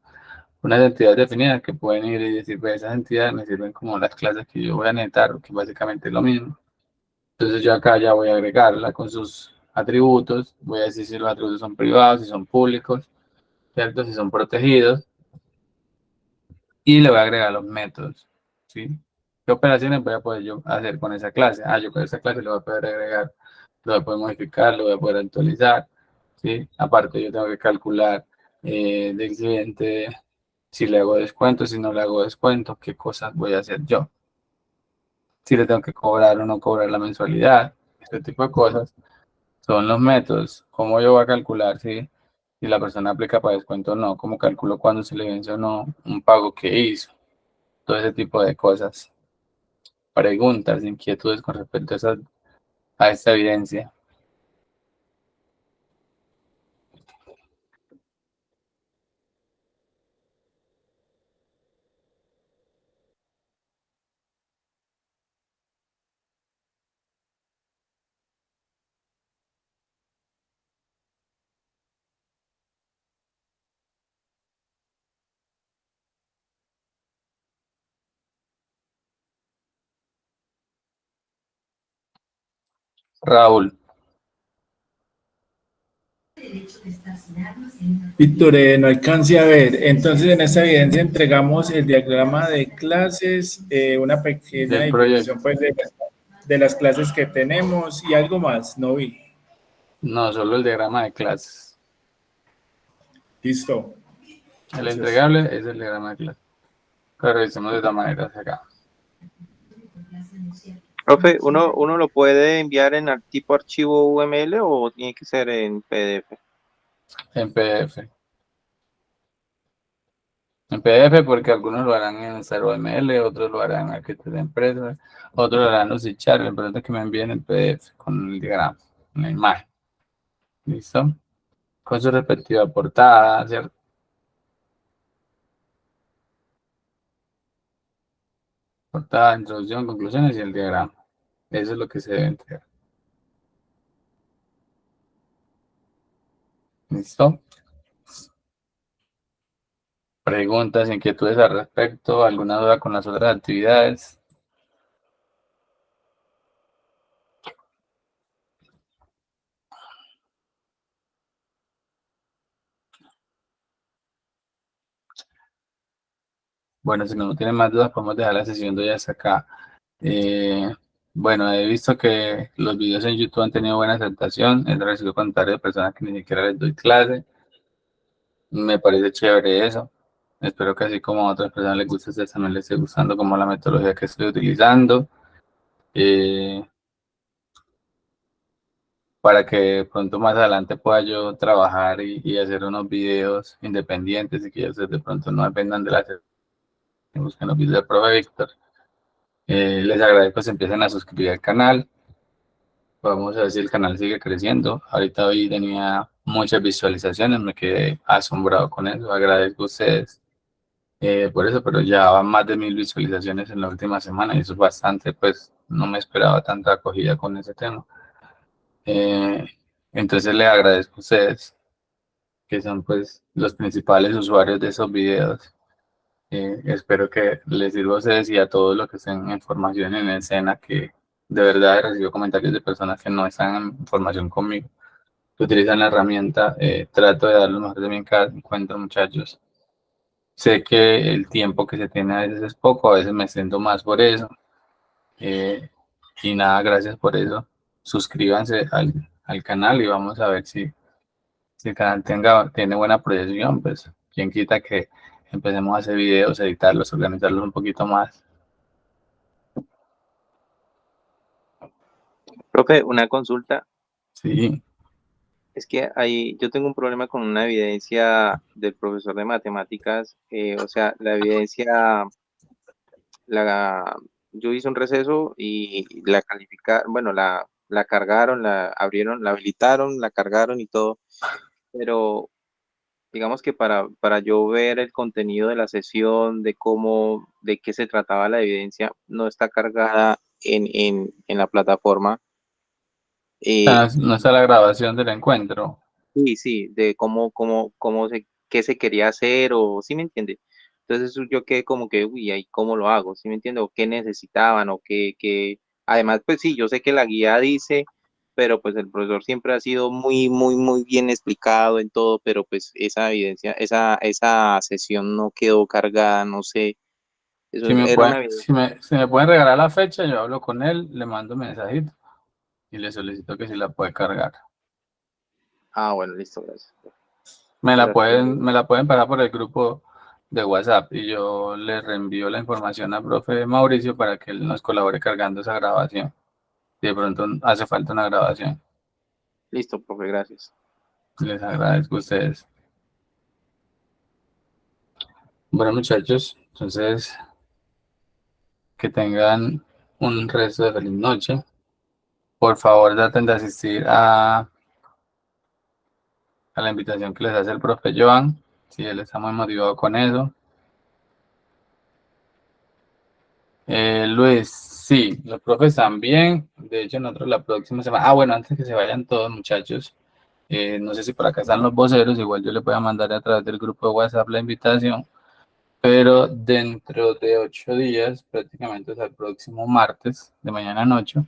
entidades definidas que pueden ir y decir, pues esas entidades me sirven como las clases que yo voy a necesitar, que básicamente es lo mismo. Entonces yo acá ya voy a agregarla con sus atributos, voy a decir si los atributos son privados, si son públicos, ¿cierto? Si son protegidos, y le voy a agregar los métodos, ¿sí? ¿Qué operaciones voy a poder yo hacer con esa clase? Yo con esa clase le voy a poder agregar, lo voy a poder modificar, lo voy a poder actualizar, ¿sí? Aparte yo tengo que calcular del cliente si le hago descuento, si no le hago descuento, qué cosas voy a hacer yo. Si le tengo que cobrar o no cobrar la mensualidad, este tipo de cosas son los métodos. ¿Cómo yo voy a calcular si la persona aplica para descuento o no? ¿Cómo calculo cuándo se le vence o no un pago que hizo? Todo ese tipo de cosas. Preguntas, inquietudes con respecto a esta evidencia. Raúl, Víctor, no alcancé a ver. Entonces, en esta evidencia entregamos el diagrama de clases, una pequeña del disposición proyecto. pues, de las clases que tenemos y algo más, no vi. No, solo el diagrama de clases. Listo. El Entonces, entregable es el diagrama de clases. Lo revisemos de esta manera hacia acá. Profe, ¿uno lo puede enviar en tipo archivo UML o tiene que ser en PDF? En PDF. En PDF porque algunos lo harán en 0ml, otros lo harán en arquitectura de empresa, otros lo harán en Lucichar. Lo importante es que me envíen el PDF con el diagrama, con la imagen. ¿Listo? Con su respectiva portada, ¿cierto? Portada, introducción, conclusiones y el diagrama. Eso es lo que se debe entregar. ¿Listo? Preguntas, inquietudes al respecto, alguna duda con las otras actividades. Bueno, si no tienen más dudas, podemos dejar la sesión de hoy hasta acá. Bueno, he visto que los videos en YouTube han tenido buena aceptación. He recibido comentarios de personas que ni siquiera les doy clase. Me parece chévere eso. Espero que así como a otras personas les guste, ustedes también les esté gustando como la metodología que estoy utilizando. Para que pronto más adelante pueda yo trabajar y hacer unos videos independientes y que ellos de pronto no dependan de la que busquen los videos del profe Víctor. Les agradezco si empiezan a suscribir al canal. Vamos a ver si el canal sigue creciendo. Ahorita hoy tenía muchas visualizaciones, me quedé asombrado con eso. Agradezco a ustedes por eso, pero ya van más de 1000 visualizaciones en la última semana y eso es bastante, pues no me esperaba tanta acogida con ese tema. Entonces les agradezco a ustedes, que son pues los principales usuarios de esos videos. Espero que les sirva a ustedes y a todos los que estén en formación en escena, que de verdad he recibido comentarios de personas que no están en formación conmigo, que utilizan la herramienta. Trato de dar lo mejor de mí en cada encuentro, muchachos. Sé que el tiempo que se tiene a veces es poco, a veces me extiendo más por eso. Y nada, gracias por eso. Suscríbanse al canal y vamos a ver si el canal tiene buena proyección, pues quién quita que empecemos a hacer videos, editarlos, organizarlos un poquito más. Profe, una consulta. Sí, Es que yo tengo un problema con una evidencia del profesor de matemáticas. O sea, la evidencia, yo hice un receso y la calificaron, bueno, la cargaron, la abrieron, la habilitaron, la cargaron y todo. Pero digamos que para yo ver el contenido de la sesión, de qué se trataba la evidencia, no está cargada en la plataforma. Eh, no está la grabación del encuentro. sí, sí, de qué se quería hacer, o sí me entiende. Entonces yo quedé como que, uy, ahí cómo lo hago, sí me entiende, o qué necesitaban, además, pues sí, yo sé que la guía dice, pero pues el profesor siempre ha sido muy, muy, muy bien explicado en todo, pero pues esa evidencia, esa sesión no quedó cargada, no sé, era una evidencia. Si me pueden regalar la fecha, yo hablo con él, le mando un mensajito y le solicito que si la puede cargar. Ah, bueno, listo, gracias. Me la pueden pasar por el grupo de WhatsApp y yo le reenvío la información al profe Mauricio para que él nos colabore cargando esa grabación. Si de pronto hace falta una grabación, Listo, profe, gracias. les agradezco a ustedes. Bueno, muchachos, entonces que tengan un resto de feliz noche. Por favor, traten de asistir a la invitación que les hace el profe Joan, si él está muy motivado con eso. Luis, sí, los profes también. De hecho, nosotros la próxima semana. Bueno, antes que se vayan todos, muchachos, no sé si por acá están los voceros. Igual yo les voy a mandar a través del grupo de WhatsApp la invitación. Pero dentro de 8 días, prácticamente hasta el próximo martes, de mañana a noche,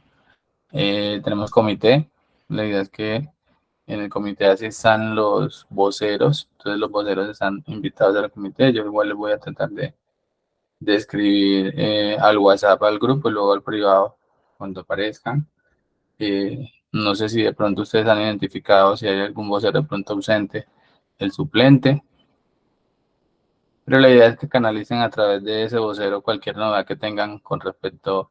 tenemos comité. La idea es que en el comité así están los voceros. Entonces, los voceros están invitados al comité. Yo igual les voy a tratar de escribir al WhatsApp al grupo y luego al privado cuando aparezcan. No sé si de pronto ustedes han identificado si hay algún vocero de pronto ausente, el suplente, pero la idea es que canalicen a través de ese vocero cualquier novedad que tengan con respecto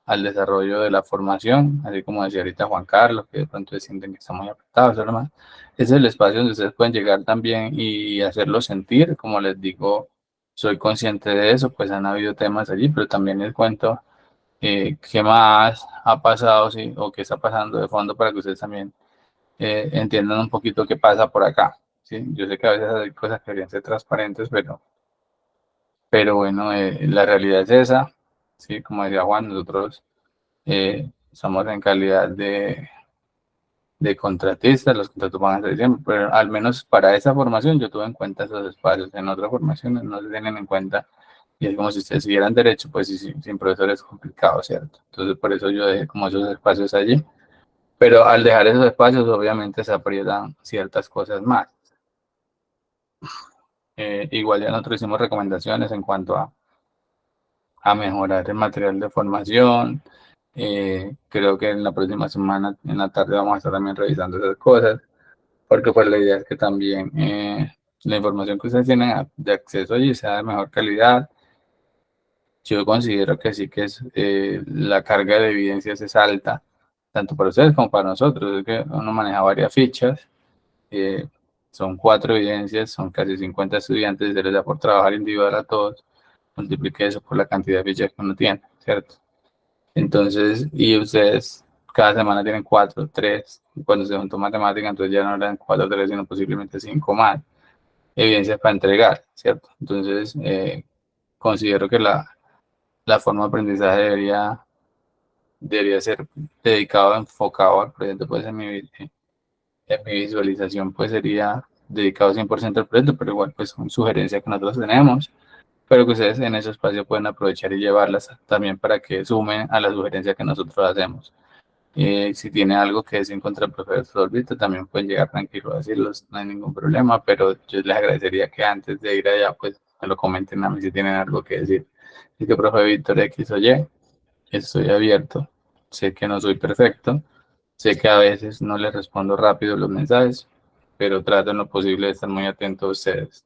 al desarrollo de la formación, así como decía ahorita Juan Carlos, que de pronto sienten que están muy apretados, hermano. Ese es el espacio donde ustedes pueden llegar también y hacerlo sentir, como les digo, soy consciente de eso, pues han habido temas allí, pero también les cuento qué más ha pasado, sí, o qué está pasando de fondo para que ustedes también entiendan un poquito qué pasa por acá. ¿Sí? Yo sé que a veces hay cosas que deberían ser transparentes, pero bueno, la realidad es esa. ¿Sí? Como decía Juan, nosotros estamos en calidad de contratistas, los contratos van a ser siempre, pero al menos para esa formación yo tuve en cuenta esos espacios. En otras formaciones no se tienen en cuenta y es como si ustedes siguieran derecho, pues sin profesor es complicado, ¿cierto? Entonces por eso yo dejé como esos espacios allí, pero al dejar esos espacios obviamente se aprietan ciertas cosas más. Igual ya nosotros hicimos recomendaciones en cuanto a mejorar el material de formación. Creo que en la próxima semana, en la tarde, vamos a estar también revisando esas cosas, porque pues la idea es que también la información que ustedes tienen de acceso allí sea de mejor calidad. Yo considero que sí que es la carga de evidencias es alta, tanto para ustedes como para nosotros. Es que uno maneja varias fichas, eh, son 4 evidencias, son casi 50 estudiantes, se les da por trabajar individual a todos, multiplique eso por la cantidad de fichas que uno tiene, ¿cierto? Entonces, y ustedes cada semana tienen 4, 3, cuando se juntó matemática, entonces ya no eran 4, 3, sino posiblemente 5 más evidencias para entregar, ¿cierto? Entonces, considero que la forma de aprendizaje debería ser dedicado, enfocado al proyecto, pues en mi visualización pues sería dedicado 100% al proyecto, pero igual pues son sugerencias que nosotros tenemos, pero que ustedes en ese espacio pueden aprovechar y llevarlas también para que sumen a las sugerencias que nosotros hacemos. Si tiene algo que decir contra el profesor Víctor, también pueden llegar tranquilo a decirlos, no hay ningún problema, pero yo les agradecería que antes de ir allá, pues me lo comenten a mí si tienen algo que decir. Así que, profe Víctor X o Y, estoy abierto, sé que no soy perfecto, sé que a veces no les respondo rápido los mensajes, pero trato en lo posible de estar muy atento a ustedes,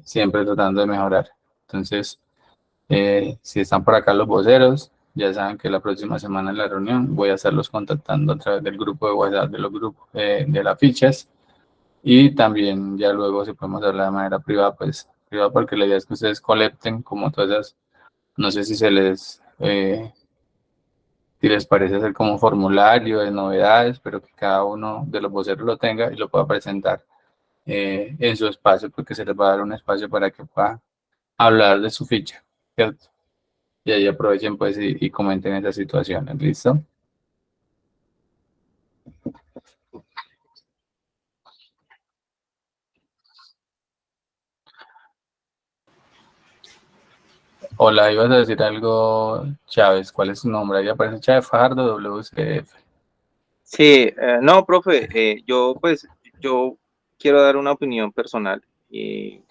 siempre tratando de mejorar. Entonces, si están por acá los voceros, ya saben que la próxima semana en la reunión voy a estarlos contactando a través del grupo de WhatsApp de los grupos de las fichas, y también ya luego si podemos hablar de manera privada, pues privada, porque la idea es que ustedes colecten como todas esas, no sé si les parece hacer como un formulario de novedades, pero que cada uno de los voceros lo tenga y lo pueda presentar en su espacio, porque se les va a dar un espacio para que puedan hablar de su ficha, ¿cierto? Y ahí aprovechen pues y comenten esas situaciones, ¿listo? Hola, ibas a decir algo, Chávez. ¿Cuál es su nombre? Ahí aparece Chávez Fajardo, WCF. Sí, no, profe, yo quiero dar una opinión personal. Sí,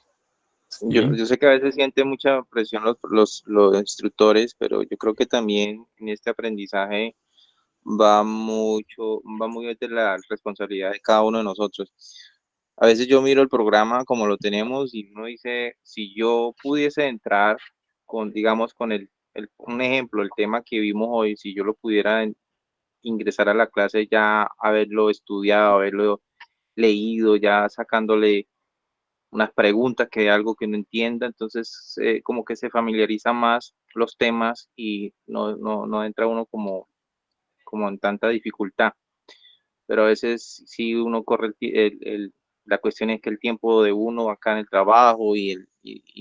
Yo sé que a veces siente mucha presión los instructores, pero yo creo que también en este aprendizaje va muy de la responsabilidad de cada uno de nosotros. A veces yo miro el programa como lo tenemos y uno dice, si yo pudiese entrar con, digamos, con un ejemplo, el tema que vimos hoy, si yo lo pudiera ingresar a la clase ya haberlo estudiado, haberlo leído, ya sacándole unas preguntas que hay algo que no entienda, entonces como que se familiariza más los temas y no entra uno como en tanta dificultad. Pero a veces sí uno corre la cuestión es que el tiempo de uno acá en el trabajo y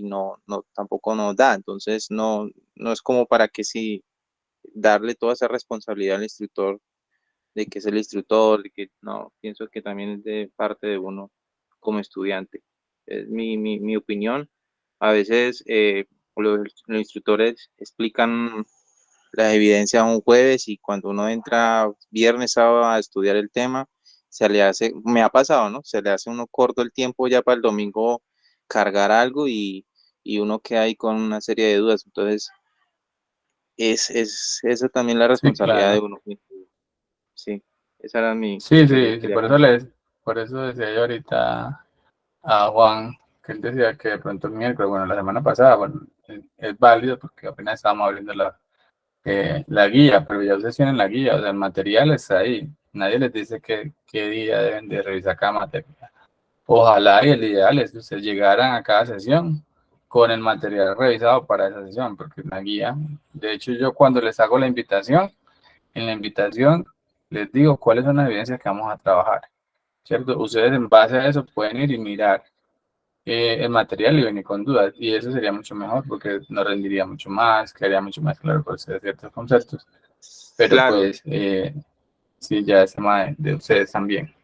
no tampoco nos da, entonces no es como para que sí darle toda esa responsabilidad al instructor de que es el instructor, de que no, pienso que también es de parte de uno como estudiante. Es mi opinión. A veces los instructores explican las evidencias un jueves y cuando uno entra viernes, sábado a estudiar el tema, se le hace, me ha pasado, ¿no? Se le hace uno corto el tiempo ya para el domingo cargar algo y uno queda ahí con una serie de dudas. Entonces, es esa también la sí, responsabilidad de claro. uno. Sí, esa era Sí, quería, sí, sí, quería comentar. por eso decía yo ahorita a Juan, que él decía que de pronto el miércoles, bueno, la semana pasada, bueno, es válido porque apenas estábamos abriendo la guía, pero ya ustedes tienen la guía, o sea, el material está ahí. Nadie les dice qué día deben de revisar cada materia. Ojalá y el ideal es que ustedes llegaran a cada sesión con el material revisado para esa sesión, porque en la guía, de hecho yo cuando les hago la invitación, en la invitación les digo cuáles son las evidencias que vamos a trabajar, ¿cierto? Ustedes en base a eso pueden ir y mirar el material y venir con dudas, y eso sería mucho mejor porque nos rendiría mucho más, quedaría mucho más claro por ustedes ciertos conceptos, pero Claro, pues sí, ya es tema de ustedes también.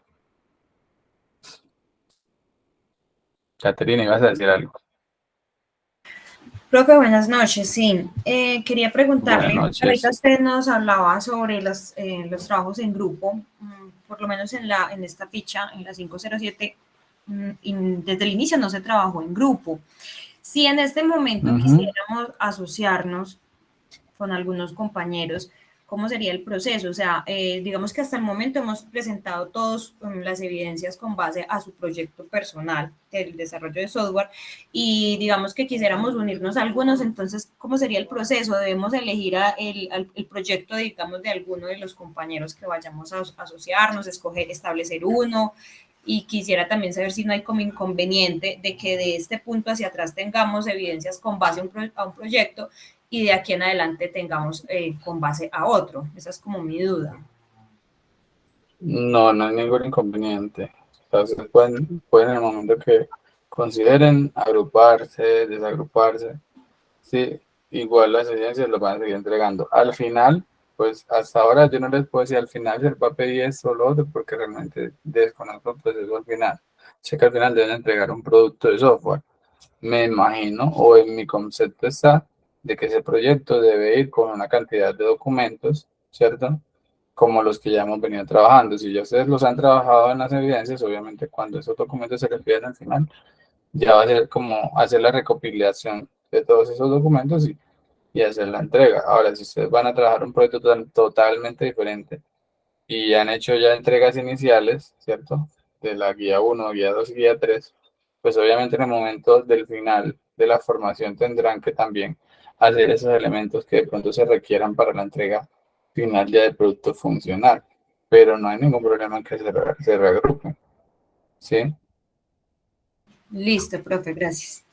Caterina, ibas a decir algo. Profe, buenas noches. Sí, quería Buenas preguntarle, ahorita noches. usted nos hablaba sobre los trabajos en grupo, por lo menos en esta ficha, en la 507, y desde el inicio no se trabajó en grupo. Si en este momento Ujú. quisiéramos asociarnos con algunos compañeros, ¿cómo sería el proceso? O sea, digamos que hasta el momento hemos presentado todas las evidencias con base a su proyecto personal, el desarrollo de software, y digamos que quisiéramos unirnos a algunos, entonces, ¿cómo sería el proceso? Debemos elegir el proyecto, digamos, de alguno de los compañeros que vayamos a asociarnos, escoger, establecer uno, y quisiera también saber si no hay como inconveniente de que de este punto hacia atrás tengamos evidencias con base a un proyecto y de aquí en adelante tengamos con base a otro. Esa es como mi duda. No, no hay ningún inconveniente. Entonces pueden en el momento que consideren agruparse, desagruparse. Sí, igual las evidencias lo van a seguir entregando. Al final, pues hasta ahora yo no les puedo decir al final se les va a pedir esto o lo otro porque realmente desconozco el proceso al final. Sé que al final deben entregar un producto de software. Me imagino, o en mi concepto está, de que ese proyecto debe ir con una cantidad de documentos, ¿cierto? Como los que ya hemos venido trabajando. Si ya ustedes los han trabajado en las evidencias, obviamente cuando esos documentos se les piden al final, ya va a ser como hacer la recopilación de todos esos documentos y hacer la entrega. Ahora, si ustedes van a trabajar un proyecto totalmente diferente y han hecho ya entregas iniciales, ¿cierto? De la guía uno, guía 2 y guía 3, pues obviamente en el momento del final de la formación tendrán que también hacer esos elementos que de pronto se requieran para la entrega final ya del producto funcional, pero no hay ningún problema en que se reagrupen, ¿sí? Listo, profe, gracias.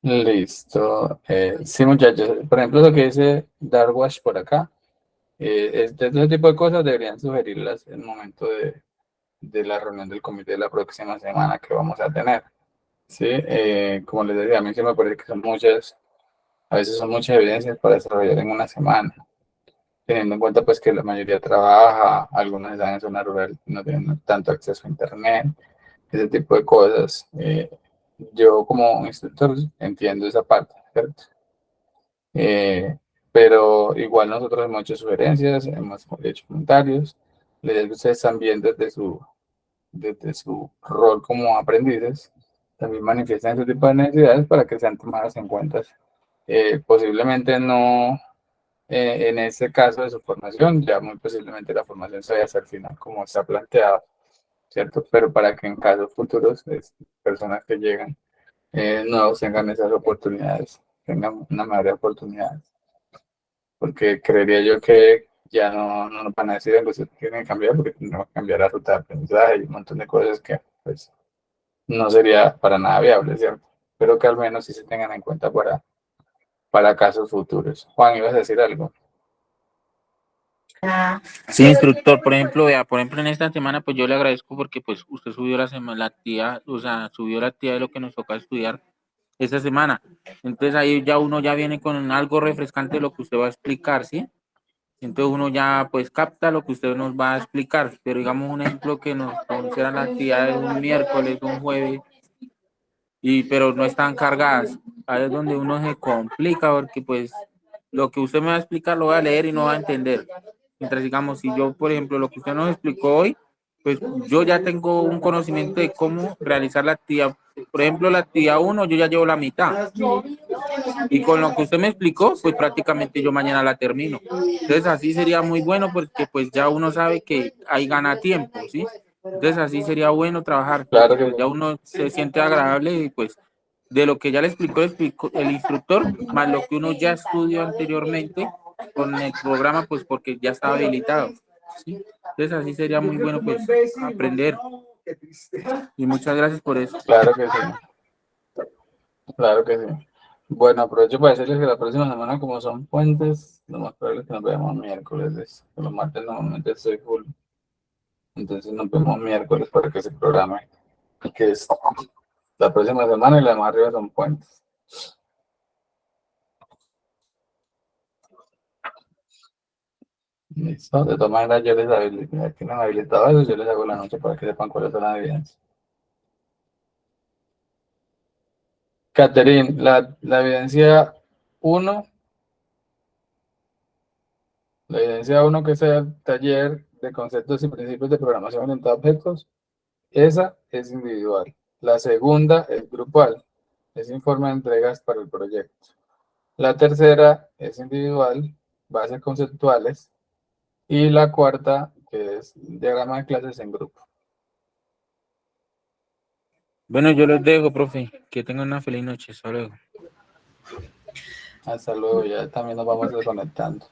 Listo. Sí, muchachos, por ejemplo, lo que dice Darwash por acá, este tipo de cosas deberían sugerirlas en el momento de la reunión del comité de la próxima semana que vamos a tener. Sí, como les decía, a mí se me parece que son muchas, a veces son muchas evidencias para desarrollar en una semana, teniendo en cuenta pues que la mayoría trabaja, algunos están en zona rural, no tienen tanto acceso a internet, ese tipo de cosas. Yo como instructor entiendo esa parte, ¿cierto? Pero igual nosotros hemos hecho sugerencias, hemos hecho comentarios, ustedes también desde su rol como aprendices, también manifiestan ese tipo de necesidades para que sean tomadas en cuenta. Posiblemente no en este caso de su formación, ya muy posiblemente la formación se vaya a hacer al final como está planteado, ¿cierto? Pero para que en casos futuros, personas que llegan nuevos tengan esas oportunidades, tengan una mayor oportunidad. Porque creería yo que ya no nos van a decir que se tienen que cambiar porque tendremos que cambiar la ruta de aprendizaje y un montón de cosas que pues no sería para nada viable, ¿cierto? Pero que al menos sí se tengan en cuenta para casos futuros. Juan, ¿ibas a decir algo? Sí, instructor, por ejemplo, vea, por ejemplo, en esta semana, pues yo le agradezco porque pues usted subió la actividad, o sea, subió la actividad de lo que nos toca estudiar esta semana. Entonces ahí ya uno ya viene con algo refrescante de lo que usted va a explicar, ¿sí? Entonces uno ya pues capta lo que usted nos va a explicar, pero digamos un ejemplo que nos pusieran la actividad de un miércoles, un jueves, pero no están cargadas. Ahí es donde uno se complica porque pues lo que usted me va a explicar lo va a leer y no va a entender. Mientras digamos, si yo, por ejemplo, lo que usted nos explicó hoy, pues yo ya tengo un conocimiento de cómo realizar la actividad. Por ejemplo, la actividad 1 yo ya llevo la mitad. Y con lo que usted me explicó, pues prácticamente yo mañana la termino. Entonces así sería muy bueno porque pues ya uno sabe que ahí gana tiempo, ¿sí? Entonces así sería bueno trabajar, porque Claro que pues ya uno se siente agradable y pues de lo que ya le explicó el instructor, más lo que uno ya estudió anteriormente con el programa, pues porque ya estaba habilitado, ¿sí? Entonces así sería muy bueno pues aprender. Y muchas gracias por eso. Claro que sí, claro que sí. Bueno, aprovecho para decirles que la próxima semana, como son puentes, lo más probable es que nos veamos miércoles. Los martes normalmente estoy full. Entonces nos vemos miércoles para que se programe. Que es la próxima semana y la demás arriba son puentes. Listo, de todas maneras yo les tienen habilitado eso, yo les hago la noche para que sepan cuáles son las evidencias. Catherine, la evidencia 1, la evidencia 1 que es el taller de conceptos y principios de programación orientada a objetos, esa es individual. La segunda es grupal, es informe de entregas para el proyecto. La tercera es individual, bases conceptuales. Y la cuarta, que es diagrama de clases en grupo. Bueno, yo los dejo, profe. Que tengan una feliz noche. Hasta luego. Hasta luego, ya también nos vamos desconectando.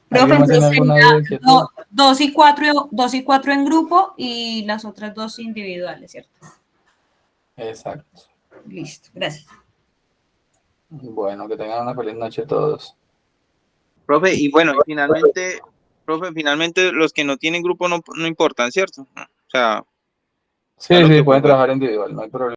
Profe, ¿Alguien más tiene entonces alguna sería duda, inquietud? 2 y 4 en grupo y las otras 2 individuales, ¿cierto? Exacto. Listo, gracias. Bueno, que tengan una feliz noche todos. Profe, y bueno, finalmente los que no tienen grupo no importan, ¿cierto? O sea, Sí, ya lo sí, que pueden ocurra. trabajar individual, no hay problema.